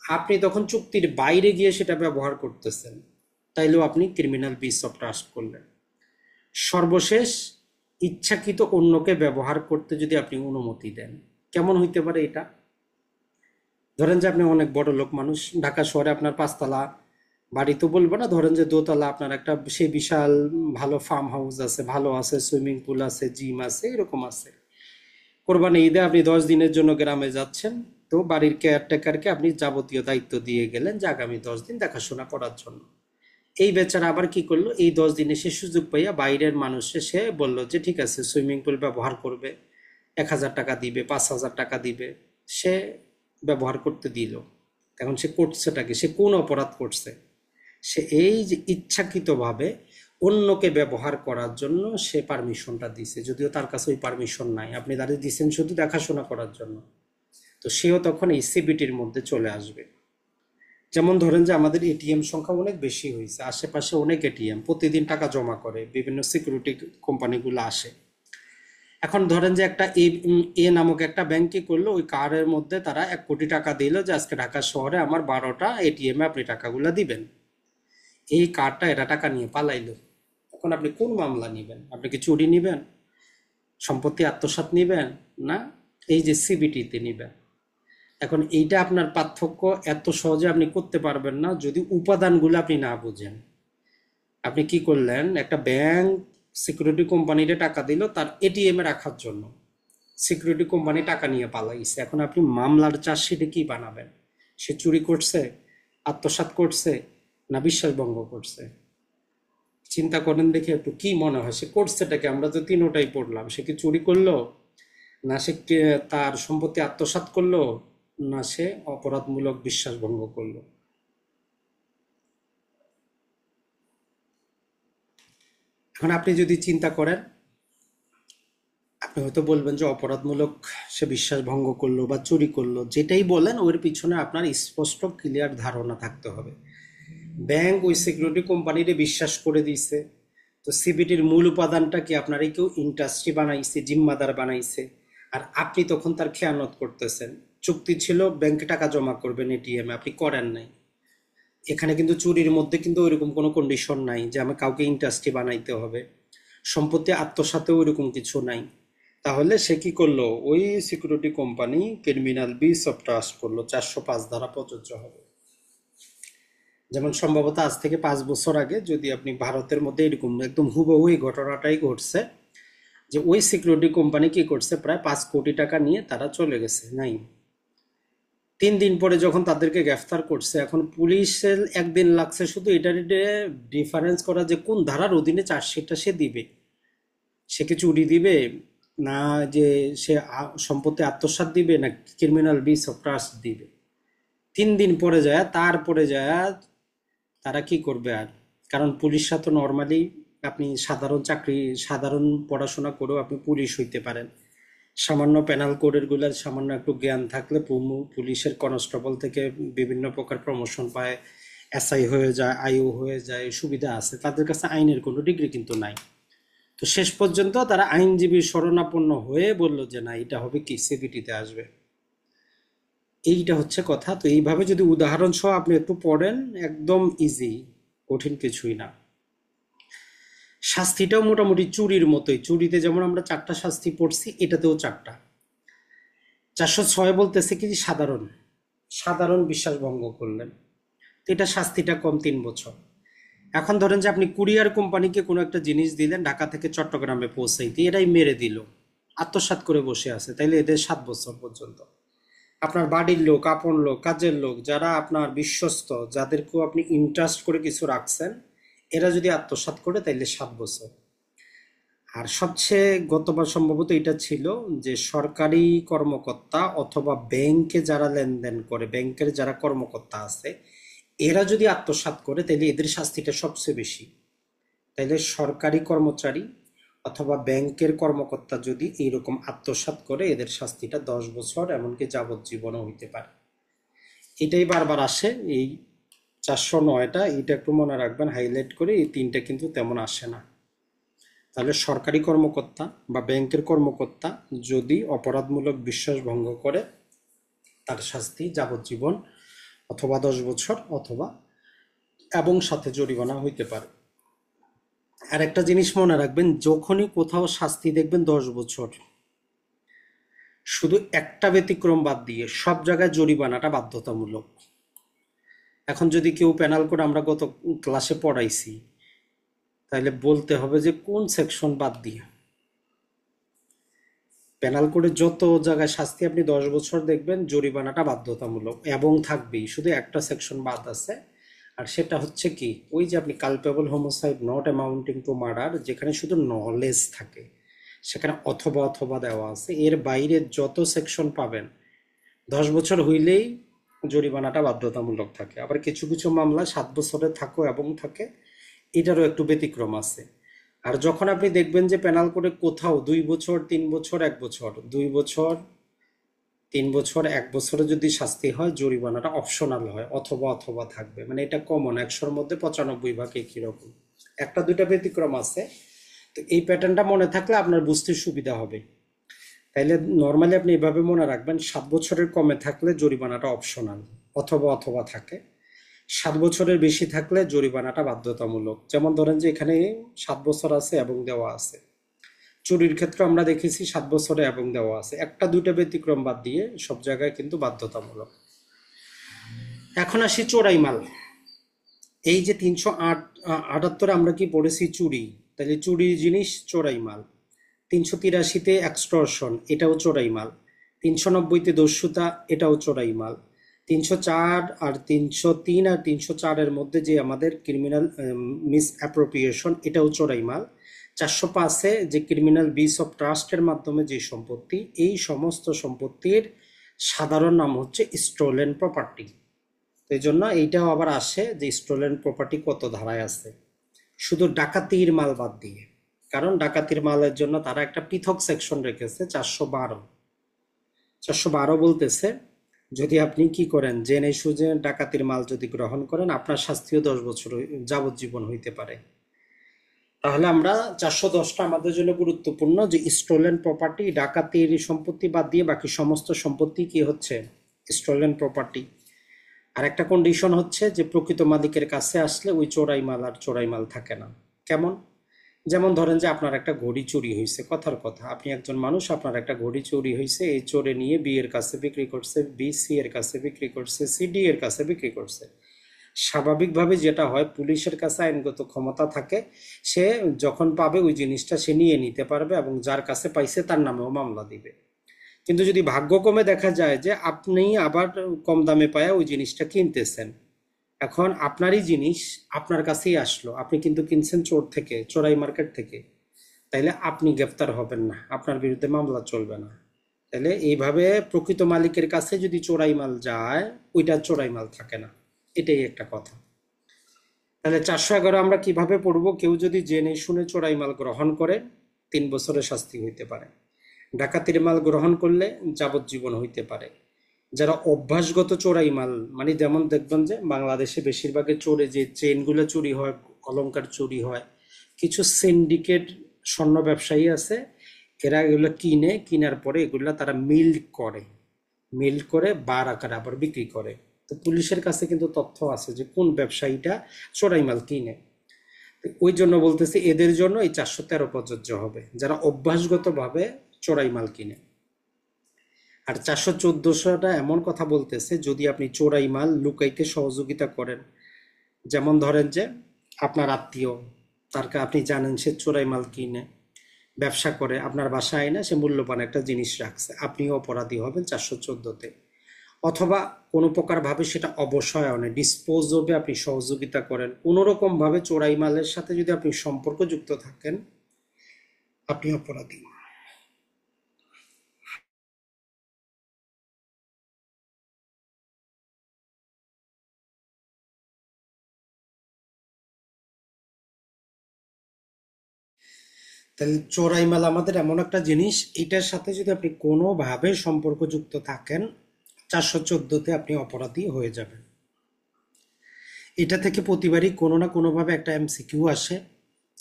আপনি তখন চুক্তির বাইরে গিয়ে সেটা ব্যবহার করতেছেন, তাইলেও আপনি ক্রিমিনাল ব্রিচ অফ ট্রাস্ট করলেন। সর্বশেষ, ইচ্ছাকৃত অন্যকে ব্যবহার করতে যদি আপনি অনুমতি দেন। কেমন হইতে পারে এটা? ধরেন যে আপনি অনেক বড় লোক মানুষ, ঢাকা শহরে আপনার 5 তলা বাড়ি তো বলবো না, ধরেন যে দোতলা, আপনার একটা সেই বিশাল ভালো ফার্ম হাউস আছে, ভালো আছে, সুইমিং পুল আছে, জিম আছে, এরকম আছে। কোরবানি ঈদে আপনি 10 দিনের জন্য গ্রামে যাচ্ছেন, তো বাড়ির কেয়ারটেকারকে আপনি যাবতীয় দায়িত্ব দিয়ে গেলেন যে আগামী 10 দিন দেখাশোনা করার জন্য। এই বেচারা আবার কি করলো, এই 10 দিনে সে সুযোগ পাইয়া বাইরের মানুষে সে বলল যে ঠিক আছে সুইমিং পুল ব্যবহার করবে, 1,000 টাকা দিবে, 5,000 টাকা দিবে, সে ব্যবহার করতে দিল। এখন সে করছেটাকে, সে কোন অপরাধ করছে? সে এই যে ইচ্ছাকৃতভাবে অন্যকে ব্যবহার করার জন্য সে পারমিশনটা দিছে, যদিও তার কাছে ওই পারমিশন নাই, আপনি দাঁড়িয়ে দিচ্ছেন শুধু দেখাশোনা করার জন্য। তো সেও তখন এই সিবিটির মধ্যে চলে আসবে। যেমন ধরেন যে আমাদের এটিএম সংখ্যা অনেক বেশি হয়েছে, আশেপাশে অনেক এটিএম প্রতিদিন টাকা জমা করে, বিভিন্ন সিকিউরিটি কোম্পানিগুলো আসে। এখন ধরেন যে একটা এ নামক একটা ব্যাংকে করলো, ওই কার্ডের মধ্যে তারা 1 কোটি টাকা দিল যে আজকে ঢাকা শহরে আমার 12টা এটিএমে আপনি টাকাগুলো দিবেন। এই কার্ডটা এরা টাকা নিয়ে পালাইলো। এখন আপনি কোন মামলা নিবেন? আপনি কি চুরি নিবেন, সম্পত্তি আত্মসাৎ নিবেন, না এই যে সিবিটিতে নিবেন? এখন এইটা আপনার পার্থক্য এত সহজে আপনি করতে পারবেন না যদি উপাদানগুলো আপনি না বুঝেন। আপনি কি করলেন, একটা ব্যাংক সিকিউরিটি কোম্পানিতে টাকা দিল তার এটিএম এ রাখার জন্য, সিকিউরিটি কোম্পানি টাকা নিয়ে পালাইছে। এখন আপনি মামলার চার্জশিটে কি বানাবেন? সে চুরি করছে, আত্মসাৎ করছে, না বিশ্বাস ভঙ্গ করছে? চিন্তা করেন দেখে একটু, কি মনে হয় সে করছেটাকে? আমরা তো তিনোটাই পড়লাম, সে কি চুরি করলো, না সে তার সম্পত্তি আত্মসাৎ করলো, না সে অপরাধমূলক বিশ্বাস ভঙ্গ করলো। এখন আপনি যদি চিন্তা করেন, আপনি হয়তো বলবেন যে অপরাধমূলক সে বিশ্বাস ভঙ্গ করলো বা চুরি করলো, যেটাই বলেন ওর পিছনে আপনার স্পষ্ট ক্লিয়ার ধারণা থাকতে হবে। ব্যাংক ওই সিকিউরিটি কোম্পানিরে বিশ্বাস করে দিয়েছে, তো সিবিটির মূল উপাদানটা কি আপনার কেউ ইন্ডাস্ট্রি বানাইছে, জিম্মাদার বানাইছে, আর আপনি তখন তার খেয়ানত করতেছেন। চুক্তি ছিল ব্যাংকে টাকা জমা করবেন এটিএমে, আপনি করেন নাই। এখানে কিন্তু চুরির মধ্যে কিন্তু ওইরকম কোনো কন্ডিশন নাই যে আমি কাউকে ইন্ডাস্ট্রি বানাইতে হবে, সম্পত্তি আত্মসাতেও ওইরকম কিছু নাই। তাহলে সে কি করলো, ওই সিকিউরিটি কোম্পানি ক্রিমিনাল বিস অফ ট্রাস্ট করলো, 405 ধারা প্রযোজ্য হবে। যেমন সম্ভবত আজ থেকে 5 বছর আগে যদি আপনি ভারতের মধ্যে এরকম একদম হুবহু এই ঘটনাটাই ঘটছে, যে ওই সিকিউরিটি কোম্পানি কি করছে, প্রায় 5 কোটি টাকা নিয়ে তারা চলে গেছে নাই। 3 দিন পরে যখন তাদেরকে গ্রেফতার করছে, এখন পুলিশের একদিন লাগছে শুধু এটার ডিফারেন্স করা যে কোন ধারার অধীনে চার্জশিটটা সে দিবে। সে কি চুরি দিবে, না যে সে সম্পত্তি আত্মসাৎ দিবে, না ক্রিমিনাল বিস অফ ট্রাস্ট দিবে। 3 দিন পরে যায়, তারপরে যায় তারা কি করবে আর। কারণ পুলিশরা তো নর্মালি, আপনি সাধারণ চাকরি, সাধারণ পড়াশোনা করেও আপনি পুলিশ হইতে পারেন। সামান্য পেনাল কোডের গুলার সামান্য একটু জ্ঞান থাকলে পুলিশের কনস্টেবল থেকে বিভিন্ন প্রকার প্রমোশন পায়, এসআই হয়ে যায়, আইও হয়ে যায়, সুবিধা আছে। তাদের কাছে আইনের কোনো ডিগ্রি কিন্তু নাই। তো শেষ পর্যন্ত তারা আইনজীবী শরণাপন্ন হয়ে বলল যে না, এটা হবে কি, সিবিটিতে আসবে। এইটা হচ্ছে কথা। তো এইভাবে যদি উদাহরণ সহ আপনি একটু পড়েন, একদম ইজি, কঠিন কিছুই না। শাস্তিটাও মোটামুটি চুরির মতোই। চুরিতে যেমন আমরা 4টা শাস্তি পড়ছি, এটাতেও 4টা। 406 বলতেছে কি, সাধারণ সাধারণ বিশ্বাস ভঙ্গ করলেন, তো এটা শাস্তিটা কম, 3 বছর। এখন ধরেন যে আপনি কুরিয়ার কোম্পানিকে কোনো একটা জিনিস দিলেন ঢাকা থেকে চট্টগ্রামে পৌঁছাইতে, এরাই মেরে দিল, আত্মসাৎ করে বসে আছে, তাইলে এদের 7 বছর পর্যন্ত। আপনার বাড়ির লোক, আপন লোক, কাজের লোক, যারা আপনার বিশ্বস্ত, যাদেরকেও আপনি ইন্টারেস্ট করে কিছু রাখছেন, এরা যদি আত্মসাৎ করে তাইলে 7 বছর। আর সবচেয়ে গতবার সম্ভবত এটা ছিল যে সরকারি কর্মকর্তা অথবা ব্যাংকে যারা লেনদেন করে, ব্যাংকের যারা কর্মকর্তা আছে, এরা যদি আত্মসাৎ করে তাইলে এদের শাস্তিটা সবচেয়ে বেশি। তাইলে সরকারি কর্মচারী অথবা ব্যাংকের কর্মকর্তা যদি এইরকম আত্মসাৎ করে, এদের শাস্তিটা 10 বছর, এমনকি যাবজ্জীবনও হইতে পারে। এটাই বারবার আসে এই 409টা, এটা একটু মনে রাখবেন হাইলাইট করে। এই 3টা কিন্তু তেমন আসে না। তাহলে সরকারি কর্মকর্তা বা ব্যাংকের কর্মকর্তা যদি অপরাধমূলক বিশ্বাস ভঙ্গ করে, তার শাস্তি যাবজ্জীবন অথবা 10 বছর, অথবা এবং সাথে জরিমানা হইতে পারে। আর একটা জিনিস মনে রাখবেন, যখনই কোথাও শাস্তি দেখবেন 10 বছর, শুধু একটা ব্যতিক্রম বাদ দিয়ে সব জায়গায় জরিমানাটা বাধ্যতামূলক। এখন যদি কেউ পেনাল কোড, আমরা গত ক্লাসে পড়াইছি, তাহলে বলতে হবে যে কোন সেকশন বাদ দিয়ে। পেনাল কোডে যত জায়গায় শাস্তি আপনি 10 বছর দেখবেন, জরিমানাটা বাধ্যতামূলক এবং থাকবেই, শুধু একটা সেকশন বাদ আছে। আর সেটা হচ্ছে কি, ওই যে আপনি culpable homicide not amounting to murder, যেখানে শুধু নলেজ থাকে, সেখানে অথবা অথবা দেওয়া আছে। এর বাইরে যত সেকশন পাবেন 10 বছর হইলেই জরিমানাটা বাধ্যতামূলক থাকে। আবার কিছু কিছু মামলা 7 বছরে থাকো এবং থাকে, এটারও একটু ব্যতিক্রম আছে। আর যখন আপনি দেখবেন যে পেনাল কোডে কোথাও 2 বছর, 3 বছর, 1 বছর, 2 বছর, 3 বছর, 1 বছরে যদি শাস্তি হয়, জরিমানাটা অপশনাল হয়, অথবা অথবা থাকবে। মানে এটা কমন, 100-র মধ্যে 95 ভাগ একই রকম। একটা দুইটা ব্যতিক্রম আছে। তো এই প্যাটার্নটা মনে থাকলে আপনার বুঝতে সুবিধা হবে। তাইলে নর্মালি আপনি এভাবে মনে রাখবেন, 7 বছরের কমে থাকলে জরিমানাটা অপশনাল, অথবা অথবা থাকে। 7 বছরের বেশি থাকলে জরিমানাটা বাধ্যতামূলক। যেমন ধরেন যে এখানে 7 বছর আছে এবং দেওয়া আছে। চুরির ক্ষেত্রে আমরা দেখেছি 7 বছরে এবং দেওয়া আছে। একটা দুইটা ব্যতিক্রম বাদ দিয়ে সব জায়গায় কিন্তু বাধ্যতামূলক। এখন আসি চোরাই মাল। এই যে 378 আমরা কি পড়েছি, চুরি, তাহলে চুরি জিনিস চোরাই মাল। 383-তে এক্সটর্শন, এটাও চোরাই মাল। 390-তে দস্যুতা, এটাও চোরাই মাল। 304 আর 303 আর 304-এর মধ্যে যে আমাদের ক্রিমিনাল মিস অ্যাপ্রোপ্রিয়েশন, এটাও চোরাই মাল। 405-এ যে ক্রিমিনাল বিস অফ ট্রাস্টের মাধ্যমে যে সম্পত্তি, এই সমস্ত সম্পত্তির সাধারণ নাম হচ্ছে স্টোলেন প্রপার্টি। তো এই জন্য এইটাও আবার আসে যে স্টোলেন প্রপার্টি কত ধারায় আছে, শুধু ডাকাতির মাল বাদ দিয়ে। কারণ ডাকাতির মালের জন্য তারা একটা পৃথক সেকশন রেখেছে 412। 412 বলতেছে যদি আপনি কি করেন জেনে সুজে ডাকাতির মাল যদি গ্রহণ করেন আপনার শাস্তিও 10 বছর যাবজ্জীবন হইতে পারে। তাহলে আমরা 410টা আমাদের জন্য গুরুত্বপূর্ণ যে স্টোলেন প্রপার্টি, ডাকাতির সম্পত্তি বাদ দিয়ে বাকি সমস্ত সম্পত্তি কি হচ্ছে স্টোলেন প্রপার্টি। আর একটা কন্ডিশন হচ্ছে যে প্রকৃত মালিকের কাছে আসলে ওই চোরাই মাল আর চোরাই মাল থাকে না। কেমন? যেমন ধরেন যে আপনার একটা ঘড়ি চুরি হয়েছে, কথার কথা আপনি একজন মানুষ, আপনার একটা ঘড়ি চুরি হয়েছে, এই চোরে নিয়ে বি এর কাছে বিক্রি করছে, বি সি এর কাছে বিক্রি করছে, সি ডি এর কাছে বিক্রি করছে। স্বাভাবিকভাবে যেটা হয় পুলিশের কাছে আইনগত ক্ষমতা থাকে, সে যখন পাবে ওই জিনিসটা সে নিয়ে নিতে পারবে এবং যার কাছে পাইছে তার নামেও মামলা দিবে। কিন্তু যদি ভাগ্যক্রমে দেখা যায় যে আপনি আবার কম দামে পায়া ওই জিনিসটা কিনতেছেন, এখন আপনারই জিনিস আপনার কাছেই আসলো, আপনি কিন্তু কিনছেন চোর থেকে, চোরাই মার্কেট থেকে, তাইলে আপনি গ্রেফতার হবেন না, আপনার বিরুদ্ধে মামলা চলবে না। তাহলে এইভাবে প্রকৃত মালিকের কাছে যদি চোরাই মাল যায় ওইটা চোরাই মাল থাকে না, এটাই একটা কথা। তাহলে 411 আমরা কিভাবে পড়বো? কেউ যদি জেনে শুনে চোরাই মাল গ্রহণ করে 3 বছরের শাস্তি হইতে পারে। ডাকাতির মাল গ্রহণ করলে যাবজ্জীবন হইতে পারে। যারা অভ্যাসগত চোরাই মাল, মানে যেমন দেখবেন যে বাংলাদেশে বেশিরভাগে চোরে যে চেইনগুলো চুরি হয়, অলংকার চুরি হয়, কিছু সিন্ডিকেট স্বর্ণ ব্যবসায়ী আছে, এরা এগুলো কিনে, কেনার পরে এগুলা তারা মিল্ড করে বার আকারে আবার বিক্রি করে। তো পুলিশের কাছে কিন্তু তথ্য আছে যে কোন ব্যবসায়ীটা চোরাই মাল কিনে। ওই জন্য বলতেছি এদের জন্য এই 413 প্রযোজ্য হবে, যারা অভ্যাসগতভাবে চোরাই মাল কিনে। আর 414টা এমন কথা বলতেছে যদি আপনি চোরাই মাল লুকাইতে সহযোগিতা করেন, যেমন ধরেন যে আপনার আত্মীয়, তারকে আপনি জানেন সে চোরাই মাল কিনে ব্যবসা করে, আপনার বাসায় আইনা সে মূল্যবান একটা জিনিস রাখছে, আপনিও অপরাধী হবেন 414তে। অথবা কোনো প্রকার ভাবে সেটা অবসায়নে ডিসপোজবে আপনি সহযোগিতা করেন, কোনো রকম ভাবে চোরাই মালের সাথে যদি আপনি সম্পর্কযুক্ত থাকেন আপনি অপরাধী। তাহলে চোরাই মাল আমাদের এমন একটা জিনিস, এটার সাথে যদি আপনি কোনোভাবে সম্পর্কযুক্ত থাকেন 414তে আপনি অপরাধী হয়ে যাবেন। এটা থেকে প্রতিবারই কোনো না কোনোভাবে একটা এমসিকিউ আসে,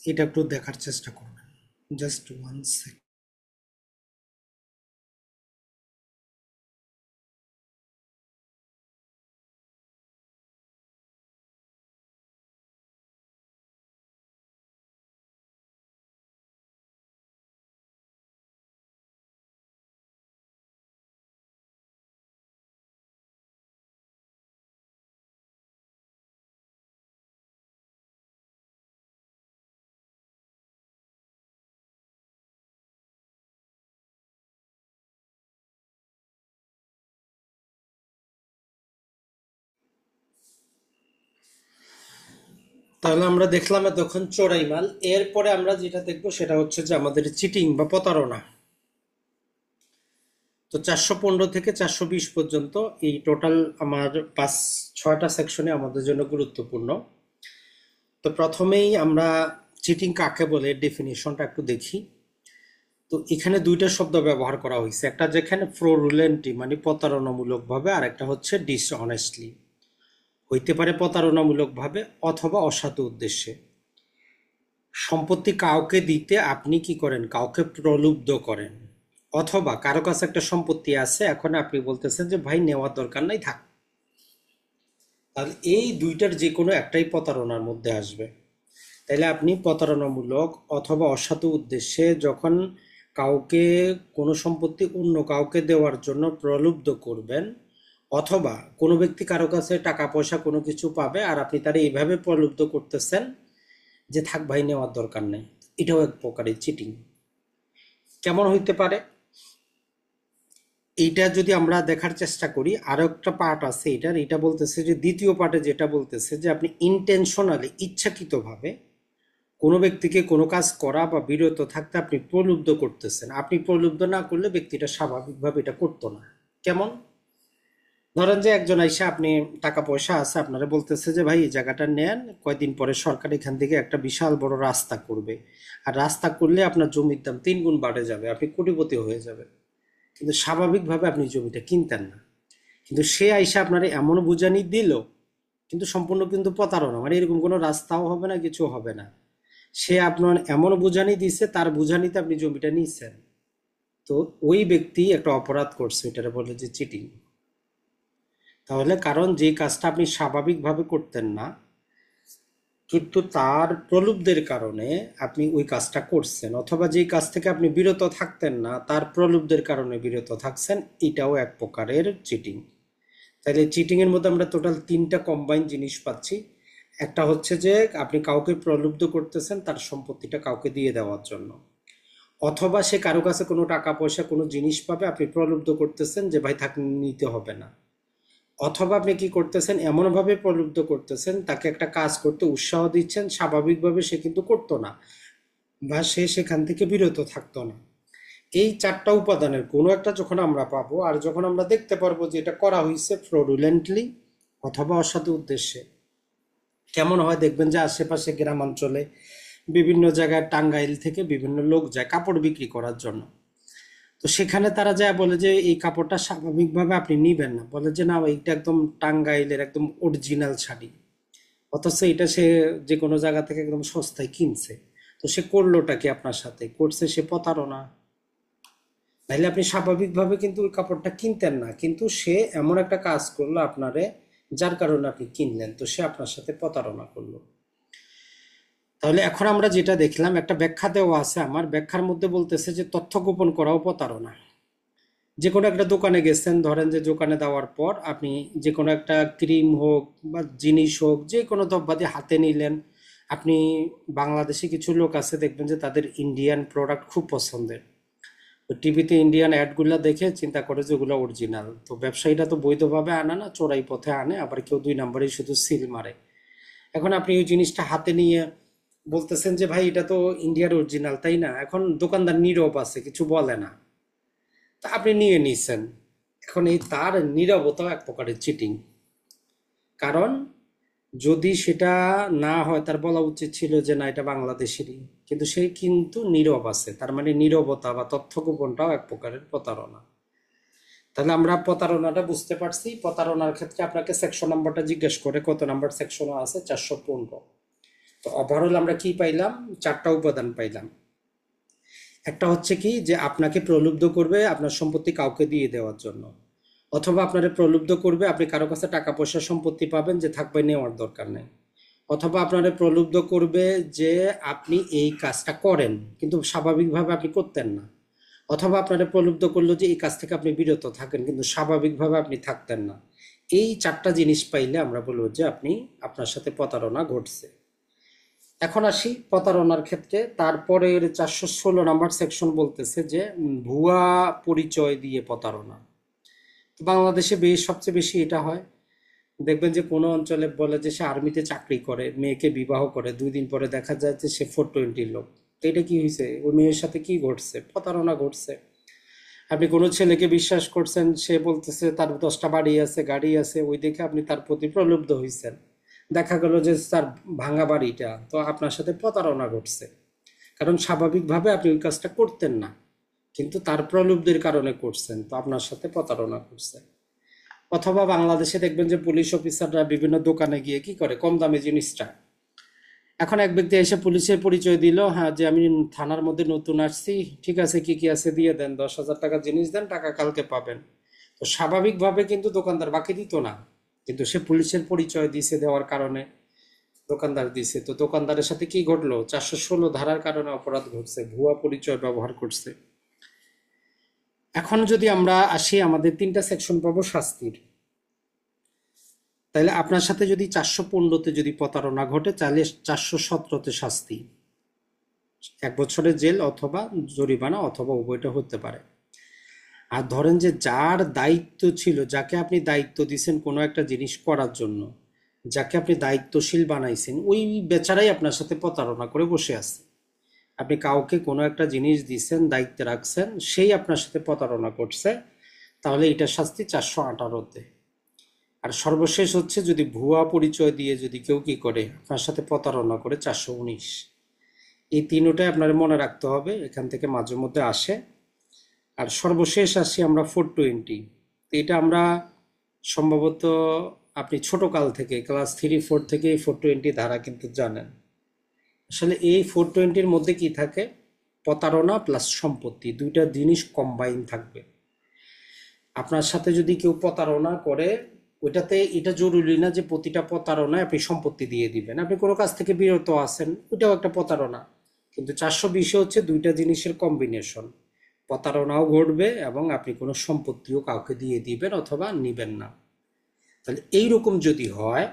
এটা একটু দেখার চেষ্টা করবেন। Just 1 second. তাহলে আমরা দেখলাম এতক্ষণ চোরাই মাল, এরপরে আমরা যেটা দেখবো সেটা হচ্ছে যে আমাদের চিটিং বা প্রতারণা। তো 415 থেকে 420 পর্যন্ত এই টোটাল আমার 5-6টা সেকশনে আমাদের জন্য গুরুত্বপূর্ণ। তো প্রথমেই আমরা চিটিং কাকে বলে ডেফিনিশনটা একটু দেখি। তো এখানে দুইটা শব্দ ব্যবহার করা হয়েছে, একটা যেখানে ফ্রডুলেন্টলি মানে প্রতারণামূলক ভাবে, আর একটা হচ্ছে ডিসঅনেস্টলি। হইতে পারে প্রতারণামূলক ভাবে অথবা অসাধু উদ্দেশ্যে। সম্পত্তি কাউকে দিতে আপনি কি করেন, কাউকে প্রলুব্ধ করেন, অথবা কারো কাছে একটা সম্পত্তি আছে এখন আপনি বলতেছেন যে ভাই নেওয়ার দরকার নাই, থাক। তাহলে এই দুইটার যে কোনো একটাই প্রতারণার মধ্যে আসবে। তাইলে আপনি প্রতারণামূলক অথবা অসাধু উদ্দেশ্যে যখন কাউকে কোনো সম্পত্তি অন্য কাউকে দেওয়ার জন্য প্রলুব্ধ করবেন, অথবা কোনো ব্যক্তি কারো কাছে টাকা পয়সা কোনো কিছু পাবে আর আপনি তারা এইভাবে প্রলুব্ধ করতেছেন যে থাক ভাই নেওয়ার দরকার নেই, এটাও এক প্রকারের চিটিং। কেমন হইতে পারে এইটা যদি আমরা দেখার চেষ্টা করি, আরো একটা পার্ট আছে এটার, এটা বলতেছে যে দ্বিতীয় পার্টে যেটা বলতেছে যে আপনি ইন্টেনশনালি ইচ্ছাকৃতভাবে কোনো ব্যক্তিকে কোনো কাজ করা বা বিরত থাকতে আপনি প্রলুব্ধ করতেছেন, আপনি প্রলুব্ধ না করলে ব্যক্তিটা স্বাভাবিকভাবে এটা করতো না। কেমন? ধরেন যে একজন আইসা, আপনি টাকা পয়সা আছে, আপনারা বলতেছে যে ভাই এই জায়গাটা নেন, কয়দিন পরে সরকার এখান থেকে একটা বিশাল বড় রাস্তা করবে, আর রাস্তা করলে আপনার জমির দাম 3 গুণ বাড়ে যাবে, আপনি কোটিপতি হয়ে যাবেন। কিন্তু স্বাভাবিকভাবে আপনি জমিটা কিনতেন না। কিন্তু সে আইসা আপনার এমন বুঝানি দিল, কিন্তু সম্পূর্ণ কিন্তু প্রতারণা, মানে এরকম কোনো রাস্তাও হবে না, কিছু হবে না। সে আপনার এমন বুঝানি দিছে, তার বুঝানিতে আপনি জমিটা নিচ্ছেন। তো ওই ব্যক্তি একটা অপরাধ করছে, এটারে বলে যে চিটিং। তাহলে কারণ যে কাজটা আপনি স্বাভাবিকভাবে করতেন না, কিন্তু তার প্রলোভদের কারণে আপনি ওই কাজটা করছেন, অথবা যেই কাজ থেকে আপনি বিরত থাকতেন না, তার প্রলোভদের কারণে বিরত থাকছেন, এটাও এক প্রকারের চিটিং। তাহলে চিটিং এর মধ্যে আমরা টোটাল 3টা কম্বাইন জিনিস পাচ্ছি। একটা হচ্ছে যে আপনি কাউকে প্রলুব্ধ করতেছেন তার সম্পত্তিটা কাউকে দিয়ে দেওয়ার জন্য, অথবা সে কারো কাছে কোনো টাকা পয়সা কোনো জিনিস পাবে, আপনি প্রলুব্ধ করতেছেন যে ভাই থাক, নিতে হবে না। অথবা আপনি কি করতেছেন, এমনভাবে প্রলুব্ধ করতেছেন, তাকে একটা কাজ করতে উৎসাহ দিচ্ছেন, স্বাভাবিকভাবে সে কিন্তু করতো না, বা সে সেখান থেকে বিরত থাকতো না। এই 4টা উপাদানের কোনো একটা যখন আমরা পাবো, আর যখন আমরা দেখতে পারবো যে এটা করা হয়েছে ফ্রডুলেন্টলি অথবা অসৎ উদ্দেশ্যে। কেমন হয় দেখবেন যে আশেপাশে গ্রামাঞ্চলে বিভিন্ন জায়গায় টাঙ্গাইল থেকে বিভিন্ন লোক যায় কাপড় বিক্রি করার জন্য। তো সেখানে তারা যায় বলে যে এই কাপড়টা স্বাভাবিকভাবে আপনি নিবেন না, বলে যে না এইটা একদম টাঙ্গাইলের একদম অরিজিনাল শাড়ি, অথচ এটা সে যে কোনো জায়গা থেকে একদম সস্তায় কিনছে। তো সে করলোটা কি আপনার সাথে করছে, সে প্রতারণা। নাইলে আপনি স্বাভাবিকভাবে কিন্তু ওই কাপড়টা কিনতেন না, কিন্তু সে এমন একটা কাজ করলো আপনারে, যার কারণে আপনি কিনলেন, তো সে আপনার সাথে প্রতারণা করলো। তাহলে এখন আমরা যেটা দেখলাম, একটা ব্যাখ্যা দেওয়া আছে, আমার ব্যাখ্যার মধ্যে বলতেছে যে তথ্য গোপন করাও প্রতারণা। যে কোনো একটা দোকানে গেছেন, ধরেন যে দোকানে দেওয়ার পর আপনি যে কোনো একটা ক্রিম হোক বা জিনিস হোক, যে কোনো দ্রব্যাদি হাতে নিলেন। আপনি, বাংলাদেশে কিছু লোক আছে দেখবেন যে তাদের ইন্ডিয়ান প্রোডাক্ট খুব পছন্দের, তো টিভিতে ইন্ডিয়ান অ্যাডগুলো দেখে চিন্তা করে যে ওগুলো অরিজিনাল। তো ব্যবসায়ীরা তো বৈধভাবে আনে না, চোরাই পথে আনে, আবার কেউ 2 নম্বরেই শুধু সিল মারে। এখন আপনি ওই জিনিসটা হাতে নিয়ে বলতেছেন যে ভাই এটা তো ইন্ডিয়ার অরিজিনাল, তাই না? এখন দোকানদার নীরব আছে, কিছু বলে না, তা আপনি নিয়ে নিছেন। এখন এই তার নীরবতাও এক প্রকারের চিটিং। কারণ যদি সেটা না হয়, তার বলা উচিত ছিল যে না এটা বাংলাদেশেরই, কিন্তু সে কিন্তু নীরব আছে, তার মানে নীরবতা বা তথ্য গোপনটাও এক প্রকারের প্রতারণা। তাহলে আমরা প্রতারণাটা বুঝতে পারছি। প্রতারণার ক্ষেত্রে আপনাকে সেকশন নাম্বারটা জিজ্ঞেস করে কত নাম্বার সেকশন আছে, 415। তো ওভারঅল আমরা কি পাইলাম, 4টা উপাদান পাইলাম। একটা হচ্ছে কি, যে আপনাকে প্রলুব্ধ করবে আপনার সম্পত্তি কাউকে দিয়ে দেওয়ার জন্য, অথবা আপনারে প্রলুব্ধ করবে আপনি কারো কাছে টাকা পয়সা সম্পত্তি পাবেন যে থাকবে, নেওয়ার দরকার নেই। অথবা আপনারে প্রলুব্ধ করবে যে আপনি এই কাজটা করেন, কিন্তু স্বাভাবিকভাবে আপনি করতেন না। অথবা আপনারে প্রলুব্ধ করলো যে এই কাজ থেকে আপনি বিরত থাকেন, কিন্তু স্বাভাবিকভাবে আপনি থাকতেন না। এই 4টা জিনিস পাইলে আমরা বলবো যে আপনি, আপনার সাথে প্রতারণা ঘটছে। এখন আসি প্রতারণার ক্ষেত্রে, তারপরের 416 নাম্বার সেকশন বলতেছে যে ভুয়া পরিচয় দিয়ে প্রতারণা। তো বাংলাদেশে সবচেয়ে বেশি এটা হয়। দেখবেন যে কোনো অঞ্চলে বলে যে সে আর্মিতে চাকরি করে, মেয়েকে বিবাহ করে, 2 দিন পরে দেখা যায় যে সে 420 লোক। তো এটা কি হয়েছে, ওই মেয়ের সাথে কি ঘটছে, প্রতারণা ঘটছে। আপনি কোনো ছেলেকে বিশ্বাস করছেন, সে বলতেছে তার 10টা বাড়ি আছে, গাড়ি আছে, ওই দেখে আপনি তার প্রতি প্রলুব্ধ হয়েছেন। দেখা গেল যে তার ভাঙা বাড়িটা, তো আপনার সাথে প্রতারণা ঘটছে। কারণ স্বাভাবিকভাবে আপনি ওই কাজটা করতেন না, কিন্তু তার প্রলোভদের কারণে করছেন, তো আপনার সাথে প্রতারণা করছে। অথবা বাংলাদেশে দেখবেন যে পুলিশ অফিসাররা বিভিন্ন দোকানে গিয়ে কি করে, কম দামে জিনিসটা। এখন এক ব্যক্তি এসে পুলিশের পরিচয় দিল, হ্যাঁ যে আমি থানার মধ্যে নতুন আসছি, ঠিক আছে কি কি আছে দিয়ে দেন, 10,000 টাকা জিনিস দেন, টাকা কালকে পাবেন। তো স্বাভাবিকভাবে কিন্তু দোকানদার বাকি দিত না, কিন্তু সে পুলিশের পরিচয় দিছে, দেওয়ার কারণে দোকানদার দিছে। তো দোকানদারের সাথে কি ঘটলো, 416 ধারার কারণে অপরাধ ঘটছে, ভুয়া পরিচয় ব্যবহার করছে। এখন যদি আমরা আসি, আমাদের 3টা সেকশন পাবো শাস্তির। তাহলে আপনার সাথে যদি 415-তে যদি প্রতারণা ঘটে, তাহলে 417-তে শাস্তি 1 বছরের জেল অথবা জরিমানা, অথবা উভয়টা হতে পারে। আর ধরেন যে যার দায়িত্ব ছিল, যাকে আপনি দায়িত্ব দিয়েছেন কোনো একটা জিনিস করার জন্য, যাকে আপনি দায়িত্বশীল বানাইছেন, ওই বেচারাই আপনার সাথে প্রতারণা করে বসে আছে। আপনি কাউকে কোনো একটা জিনিস দিচ্ছেন, দায়িত্বে রাখছেন, সেই আপনার সাথে প্রতারণা করছে, তাহলে এটা শাস্তি 418-তে। আর সর্বশেষ হচ্ছে যদি ভুয়া পরিচয় দিয়ে যদি কেউ কি করে আপনার সাথে প্রতারণা করে 419। এই তিনটাই আপনার মনে রাখতে হবে, এখান থেকে মাঝে মধ্যে আসে। আর সর্বশেষ আসি আমরা 420। এটা আমরা সম্ভবত আপনি ছোট কাল থেকে ক্লাস 3-4 থেকে এই 420 ধারা কিন্তু জানেন। আসলে এই 420-র মধ্যে কি থাকে, প্রতারণা প্লাস সম্পত্তি দুইটা জিনিস কম্বাইন থাকবে। আপনার সাথে যদি কেউ প্রতারণা করে, ওইটাতে এটা জরুরি না যে প্রতিটা প্রতারণায় আপনি সম্পত্তি দিয়ে দিবেন, আপনি কোনো কাজ থেকে বিরত আছেন, ওইটাও একটা প্রতারণা। কিন্তু 420 হচ্ছে দুইটা জিনিসের কম্বিনেশন, প্রতারণাও ঘটবে এবং আপনি কোনো সম্পত্তিও কাউকে দিয়ে দিবেন অথবা নিবেন না। তাহলে এইরকম যদি হয়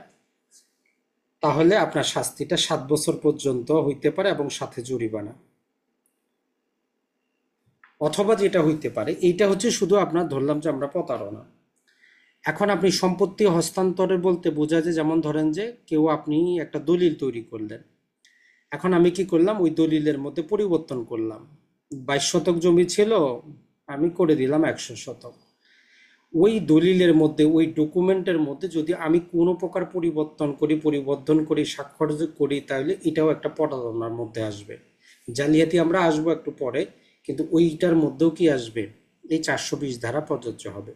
তাহলে আপনার শাস্তিটা 7 বছর পর্যন্ত হইতে পারে এবং সাথে জরিমানা। অথবা যেটা হইতে পারে, এইটা হচ্ছে শুধু আপনার ধরলাম যে আমরা প্রতারণা। এখন আপনি সম্পত্তি হস্তান্তরের বলতে বোঝা যায়, যেমন ধরেন যে কেউ আপনি একটা দলিল তৈরি করলেন, এখন আমি কি করলাম ওই দলিলের মধ্যে পরিবর্তন করলাম, 22 শতক জমি ছিল, আমি করে দিলাম 100 শতক। ওই দলিলের মধ্যে ওই ডকুমেন্টের মধ্যে যদি আমি কোনো প্রকার পরিবর্তন করি স্বাক্ষর করি, তাহলে এটাও একটা প্রতারণার মধ্যে আসবে। জালিয়াতি আমরা আসবো একটু পরে, কিন্তু ওইটার মধ্যেও কি আসবে, এই 420 ধারা প্রযোজ্য হবে।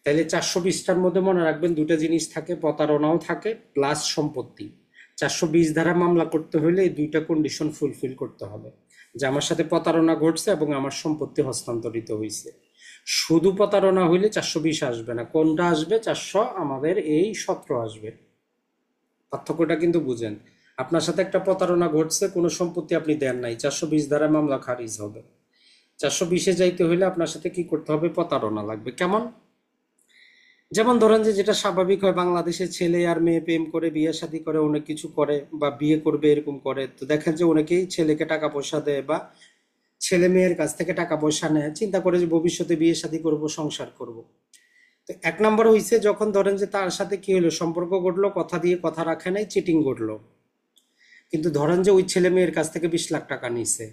তাহলে 420টার মধ্যে মনে রাখবেন দুটা জিনিস থাকে, প্রতারণাও থাকে প্লাস সম্পত্তি। 420 ধারা মামলা করতে হলে এই দুইটা কন্ডিশন ফুলফিল করতে হবে, যে আমার সাথে প্রতারণা ঘটছে এবং আমার সম্পত্তি হস্তান্তরিত হয়েছে। শুধু প্রতারণা হইলে 420 আসবে না, কোনটা আসবে, 400 আমাদের এই 17 আসবে। পার্থক্যটা কিন্তু বুঝেন। আপনার সাথে একটা প্রতারণা ঘটছে, কোনো সম্পত্তি আপনি দেন নাই, 420 ধারা মামলা খারিজ হবে। 420-এ যাইতে হইলে আপনার সাথে কি করতে হবে, প্রতারণা লাগবে। কেমন, যেমন ধরেন যে যেটা স্বাভাবিক হয়, বাংলাদেশে ছেলে আর মেয়ে প্রেম করে বিয়ে শাদী করে, অনেক কিছু করে বা বিয়ে করবে এরকম করে, তো দেখেন যে অনেকেই ছেলেকে টাকা পয়সা দেয় বা ছেলে মেয়ের কাছ থেকে টাকা পয়সা নেয়, চিন্তা করে যে ভবিষ্যতে বিয়ে শাদী করব, সংসার করব। তো এক নম্বর হইছে যখন ধরেন যে তার সাথে কি হলো, সম্পর্ক ঘটলো, কথা দিয়ে কথা রাখে নাই, চিটিং ঘটলো। কিন্তু ধরেন যে ওই ছেলে মেয়ের কাছ থেকে 20 লাখ টাকা নিছে,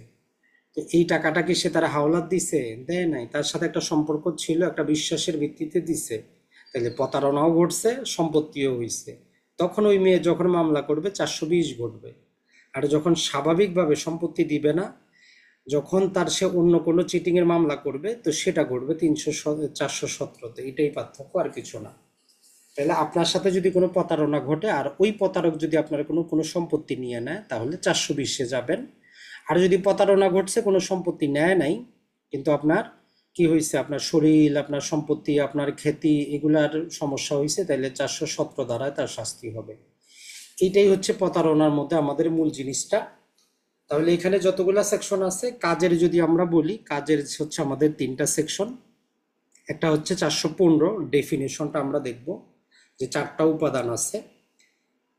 তো এই টাকাটা কি সে তারা হাওলাত দিছে, দেয় নাই, তার সাথে একটা সম্পর্ক ছিল, একটা বিশ্বাসের ভিত্তিতে দিছে। তাহলে প্রতারণাও ঘটছে, সম্পত্তিও হইছে। তখন ওই মেয়ে যখন মামলা করবে 420 ঘটবে। আর যখন স্বাভাবিকভাবে সম্পত্তি দিবে না, যখন তার সে অন্য কোনো চিটিং এর মামলা করবে, তো সেটা ঘটবে 417-তে। এটাই পার্থক্য, আর কিছু না। তাহলে আপনার সাথে যদি কোনো প্রতারণা ঘটে আর ওই প্রতারক যদি আপনার কোনো কোনো সম্পত্তি নিয়ে নেয়, তাহলে 420-এ যাবেন। আর যদি প্রতারণা ঘটছে, কোনো সম্পত্তি নেয় নাই, কিন্তু আপনার কি হয়েছে, আপনার শরীর, আপনার সম্পত্তি, আপনার খ্যাতি, এগুলার সমস্যা হয়েছে, তাহলে 417 দ্বারায় তার শাস্তি হবে। এইটাই হচ্ছে প্রতারণার মধ্যে আমাদের মূল জিনিসটা। তাহলে এখানে যতগুলা সেকশন আছে, কাজের যদি আমরা বলি, কাজের হচ্ছে আমাদের 3টা সেকশন। একটা হচ্ছে 415 ডেফিনেশনটা আমরা দেখব, যে 4টা উপাদান আছে,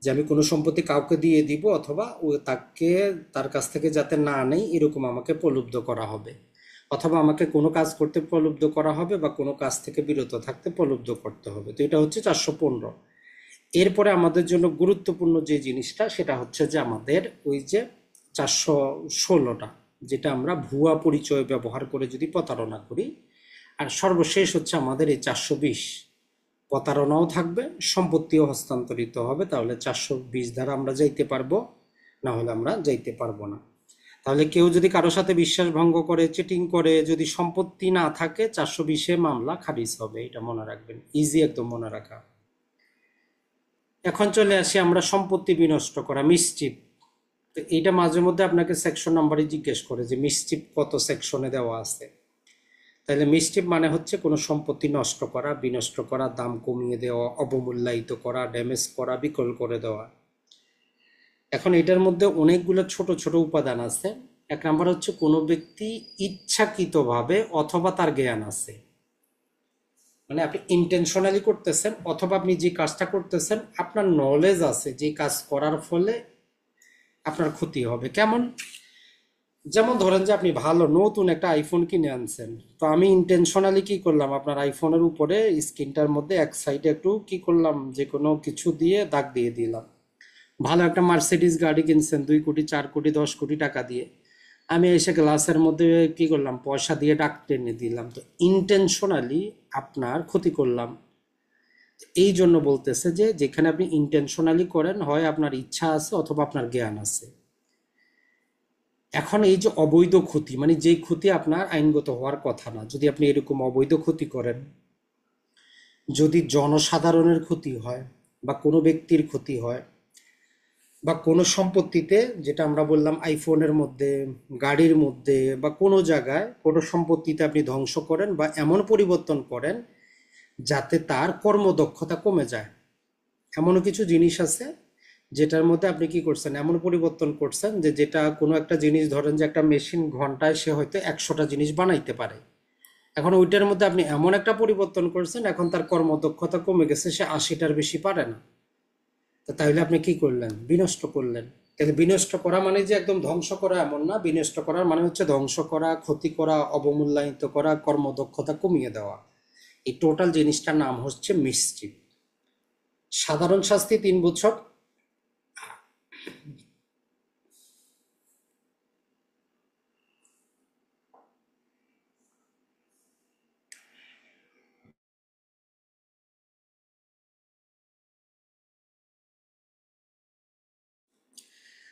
যে আমি কোনো সম্পত্তি কাউকে দিয়ে দিব অথবা ও তাকে তার কাছ থেকে যাতে না নেই এরকম আমাকে প্রলুব্ধ করা হবে, অথবা আমাকে কোনো কাজ করতে প্রলুব্ধ করা হবে বা কোনো কাজ থেকে বিরত থাকতে প্রলুব্ধ করতে হবে। তো এটা হচ্ছে 415। এরপরে আমাদের জন্য গুরুত্বপূর্ণ যে জিনিসটা, সেটা হচ্ছে যে আমাদের ওই যে 416টা, যেটা আমরা ভুয়া পরিচয় ব্যবহার করে যদি প্রতারণা করি। আর সর্বশেষ হচ্ছে আমাদের এই 420, প্রতারণাও থাকবে, সম্পত্তিও হস্তান্তরিত হবে। তাহলে 420 দ্বারা আমরা যাইতে পারবো, না হলে আমরা যাইতে পারবো না। তাহলে কেউ যদি কারো সাথে বিশ্বাস ভঙ্গ করে, চিটিং করে, যদি সম্পত্তি না থাকে, 420-এ মামলা খারিজ হবে। এটা মনে রাখবেন, ইজি একদম মনে রাখা। এখন চলে আসি আমরা সম্পত্তি বিনষ্ট করা, মিসচিপ। তো এইটা মাঝে মধ্যে আপনাকে সেকশন নাম্বারে জিজ্ঞেস করে যে মিসচিপ কত সেকশনে দেওয়া আছে। তাহলে মিসচিপ মানে হচ্ছে কোনো সম্পত্তি নষ্ট করা, বিনষ্ট করা, দাম কমিয়ে দেওয়া, অবমূল্যায়িত করা, ড্যামেজ করা, বিকল করে দেওয়া। এখন এটার মধ্যে অনেকগুলো ছোট ছোট উপাদান আছে। এক নাম্বার হচ্ছে কোনো ব্যক্তি ইচ্ছাকৃতভাবে অথবা তার জ্ঞান আছে, মানে আপনি ইন্টেনশনালি করতেছেন, অথবা আপনি যে কাজটা করতেছেন আপনার নলেজ আছে যে কাজ করার ফলে আপনার ক্ষতি হবে। কেমন, যেমন ধরেন যে আপনি ভালো নতুন একটা আইফোন কিনে আনছেন, তো আমি ইন্টেনশনালি কি করলাম, আপনার আইফোনের উপরে স্ক্রিনটার মধ্যে এক সাইডে একটু কি করলাম, যে কোনো কিছু দিয়ে দাগ দিয়ে দিলাম। ভালো একটা মার্সিডিজ গাড়ি কিনছেন 2 কোটি 4 কোটি 10 কোটি টাকা দিয়ে, আমি এসে গ্লাসের মধ্যে কি করলাম, পয়সা দিয়ে দাগ টেনে দিলাম, তো ইন্টেনশনালি আপনার ক্ষতি করলাম। এই জন্য বলতেছে যে যেখানে আপনি ইন্টেনশনালি করেন, হয় আপনার ইচ্ছা আছে অথবা আপনার জ্ঞান আছে। এখন এই যে অবৈধ ক্ষতি, মানে যেই ক্ষতি আপনার আইনগত হওয়ার কথা না, যদি আপনি এরকম অবৈধ ক্ষতি করেন, যদি জনসাধারণের ক্ষতি হয় বা কোনো ব্যক্তির ক্ষতি হয় বা কোনো সম্পত্তিতে, যেটা আমরা বললাম আইফোনের মধ্যে, গাড়ির মধ্যে বা কোনো জায়গায় কোনো সম্পত্তিতে আপনি ধ্বংস করেন বা এমন পরিবর্তন করেন যাতে তার কর্মদক্ষতা কমে যায়, এমনও কিছু জিনিস আছে যেটার মধ্যে আপনি কি করছেন, এমন পরিবর্তন করছেন যে যেটা কোনো একটা জিনিস, ধরেন যে একটা মেশিন ঘন্টায় সে হয়তো 100টা জিনিস বানাইতে পারে, এখন ওইটার মধ্যে আপনি এমন একটা পরিবর্তন করছেন এখন তার কর্মদক্ষতা কমে গেছে, সে 80টার বেশি পারে না। তো তাহলে আপনি কি করলেন, বিনষ্ট করলেন। তাহলে বিনষ্ট করা মানে যে একদম ধ্বংস করা এমন না, বিনষ্ট করার মানে হচ্ছে ধ্বংস করা, ক্ষতি করা, অবমূল্যায়িত করা, কর্মদক্ষতা কমিয়ে দেওয়া। এই টোটাল জিনিসটার নাম হচ্ছে মিসচিফ। সাধারণ শাস্তি 3 বছর।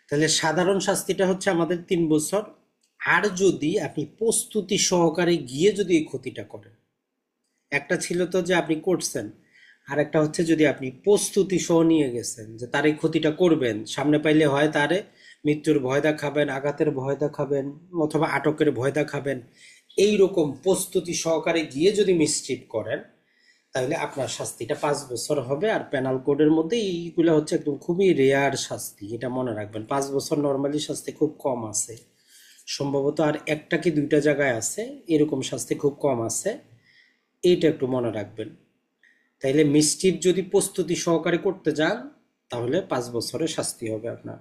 তাহলে সাধারণ শাস্তিটা হচ্ছে আমাদের 3 বছর। আর যদি আপনি প্রস্তুতি সহকারে গিয়ে যদি এই ক্ষতিটা করেন, একটা ছিল তো যে আপনি করছেন, আর একটা হচ্ছে যদি আপনি প্রস্তুতি সহ নিয়ে গেছেন যে তার এই ক্ষতিটা করবেন, সামনে পাইলে হয় তারে মৃত্যুর ভয় দেখাবেন, আঘাতের ভয় দেখাবেন, অথবা আটকের ভয় দেখাবেন, এই রকম প্রস্তুতি সহকারে গিয়ে যদি মিসচিট করেন, তাহলে আপনার শাস্তিটা 5 বছর হবে। আর পেনাল কোডের মধ্যে এইগুলো হচ্ছে একদম খুবই রেয়ার শাস্তি, এটা মনে রাখবেন। 5 বছর নর্মালি শাস্তি খুব কম আছে, সম্ভবত আর একটা কি দুইটা জায়গায় আছে এরকম শাস্তি খুব কম আছে, এইটা একটু মনে রাখবেন। তাইলে মিসচিফ যদি প্রস্তুতি সহকারে করতে যান তাহলে 5 বছরের শাস্তি হবে আপনার।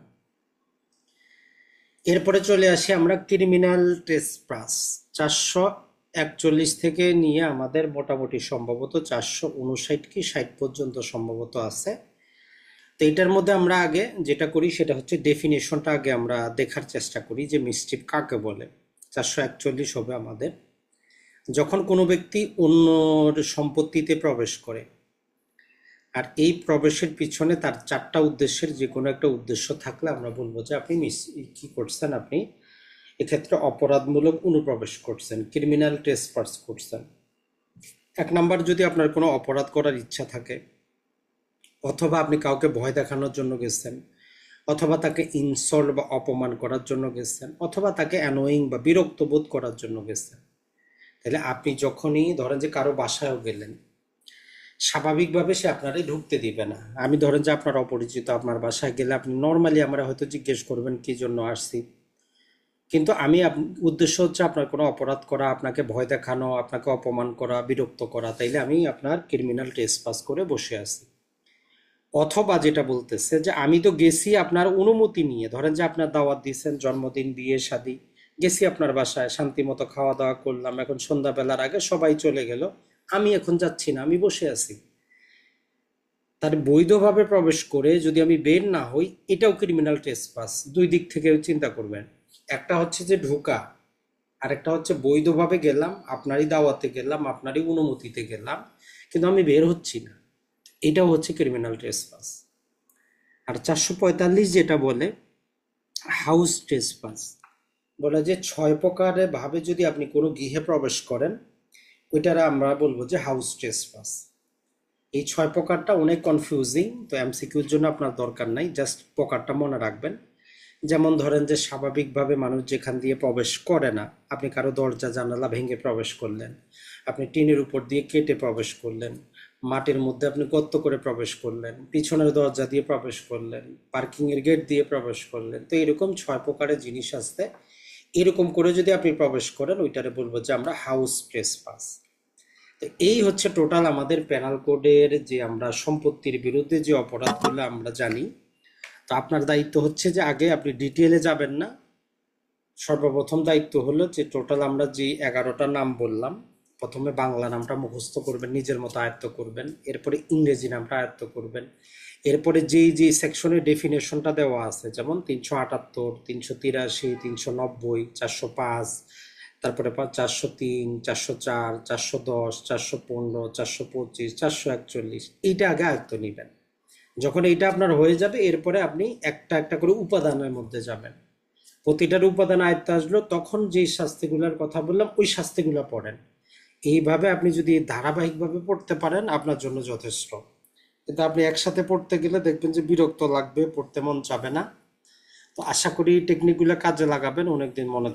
এরপরে চলে আসি আমরা ক্রিমিনাল ট্রেসপাস। 441 থেকে নিয়ে আমাদের মোটামুটি সম্ভবত 459 কি 60 পর্যন্ত সম্ভবত আছে। তো এটার মধ্যে আমরা আগে যেটা করি সেটা হচ্ছে ডেফিনেশনটা আগে আমরা দেখার চেষ্টা করি যে মিসচিফ কাকে বলে। 441 হবে আমাদের, যখন কোনো ব্যক্তি অন্যর সম্পত্তিতে প্রবেশ করে, আর এই প্রবেশের পিছনে তার 4টা উদ্দেশ্যের যে কোনো একটা উদ্দেশ্য থাকলে আমরা বলবো যে আপনি কি করছেন, আপনি এক্ষেত্রে অপরাধমূলক অনুপ্রবেশ করছেন, ক্রিমিনাল ট্রেসপাস করছেন। 1 নাম্বার, যদি আপনার কোনো অপরাধ করার ইচ্ছা থাকে, অথবা আপনি কাউকে ভয় দেখানোর জন্য গেছেন, অথবা তাকে ইনসল্ট বা অপমান করার জন্য গেছেন, অথবা তাকে অ্যানোয়িং বা বিরক্ত বোধ করার জন্য গেছেন। তাহলে আপনি যখনই ধরেন যে কারো বাসায়ও গেলেন, স্বাভাবিকভাবে সে আপনারে ঢুকতে দিবে না। আমি ধরেন যে আপনার অপরিচিত আপনার বাসায় গেলে আপনি নর্মালি আমরা হয়তো জিজ্ঞেস করবেন কি জন্য আসছি, কিন্তু আমি উদ্দেশ্য হচ্ছে আপনার কোনো অপরাধ করা, আপনাকে ভয় দেখানো, আপনাকে অপমান করা, বিরক্ত করা, তাইলে আমি আপনার ক্রিমিনাল ট্রেসপাস করে বসে আছি। অথবা যেটা বলতেছে যে আমি তো গেছি আপনার অনুমতি নিয়ে, ধরেন যে আপনার দাওয়াত দিয়েছেন, জন্মদিন, বিয়ে শাদী, গেছি আপনার বাসায়, শান্তি মতো খাওয়া দাওয়া করলাম, এখন সন্ধ্যাবেলার আগে সবাই চলে গেল, আমি এখন যাচ্ছি না, আমি বসে আছি। তার বৈধভাবে প্রবেশ করে যদি আমি বের না হই, এটাও ক্রিমিনাল ট্রেসপাস। দুই দিক থেকে চিন্তা করবেন, একটা হচ্ছে যে ঢোকা, আর একটা হচ্ছে বৈধভাবে গেলাম, আপনারই দাওয়াতে গেলাম, আপনারই অনুমতিতে গেলাম, কিন্তু আমি বের হচ্ছি না, এটাও হচ্ছে ক্রিমিনাল ট্রেসপাস। আর 445 যেটা বলে হাউস ট্রেসপাস, বলে যে 6 প্রকারে ভাবে যদি আপনি কোনো গৃহে প্রবেশ করেন, ওইটারা আমরা বলবো যে হাউস ট্রেসপাস। এই 6 প্রকারটা অনেক কনফিউজিং, তো এমসিকিউর জন্য আপনার দরকার নাই, জাস্ট প্রকারটা মনে রাখবেন। যেমন ধরেন যে স্বাভাবিকভাবে মানুষ যেখান দিয়ে প্রবেশ করে না, আপনি কারো দরজা জানালা ভেঙে প্রবেশ করলেন, আপনি টিনের উপর দিয়ে কেটে প্রবেশ করলেন, মাটির মধ্যে আপনি গর্ত করে প্রবেশ করলেন, পিছনের দরজা দিয়ে প্রবেশ করলেন, পার্কিংয়ের গেট দিয়ে প্রবেশ করলেন, তো এরকম 6 প্রকারের জিনিস আসতে, এরকম করে যদি আপনি প্রবেশ করেন ওইটারে বলবো যে আমরা হাউস ট্রেসপাস। তো এই হচ্ছে টোটাল আমাদের পেনাল কোডের যে আমরা সম্পত্তির বিরুদ্ধে যে অপরাধগুলো আমরা জানি। তো আপনার দায়িত্ব হচ্ছে যে আগে আপনি ডিটেলে যাবেন না, সর্বপ্রথম দায়িত্ব হলো যে টোটাল আমরা যে 11টা নাম বললাম, প্রথমে বাংলা নামটা মুখস্থ করবেন, নিজের মতো আয়ত্ত করবেন, এরপরে ইংরেজি নামটা আয়ত্ত করবেন, এরপরে যেই যে সেকশনের ডেফিনেশনটা দেওয়া আছে, যেমন 378, 383, 390, 405, তারপরে 403, 404, 410, 415, 425, 441, এইটা আগে আয়ত্ত নিবেন। যখন এইটা আপনার হয়ে যাবে এরপরে আপনি একটা একটা করে উপাদানের মধ্যে যাবেন। প্রতিটার উপাদান আয়ত্তে আসলো তখন যেই শাস্তিগুলোর কথা বললাম ওই শাস্তিগুলো পড়েন। এইভাবে আপনি যদি ধারাবাহিকভাবে পড়তে পারেন আপনার জন্য যথেষ্ট। কিন্তু আপনি একসাথে পড়তে গেলে দেখবেন যে বিরক্ত লাগবে, পড়তে মন চাবে না। তো আশা করি টেকনিকগুলো কাজে লাগাবেন, অনেকদিন মনে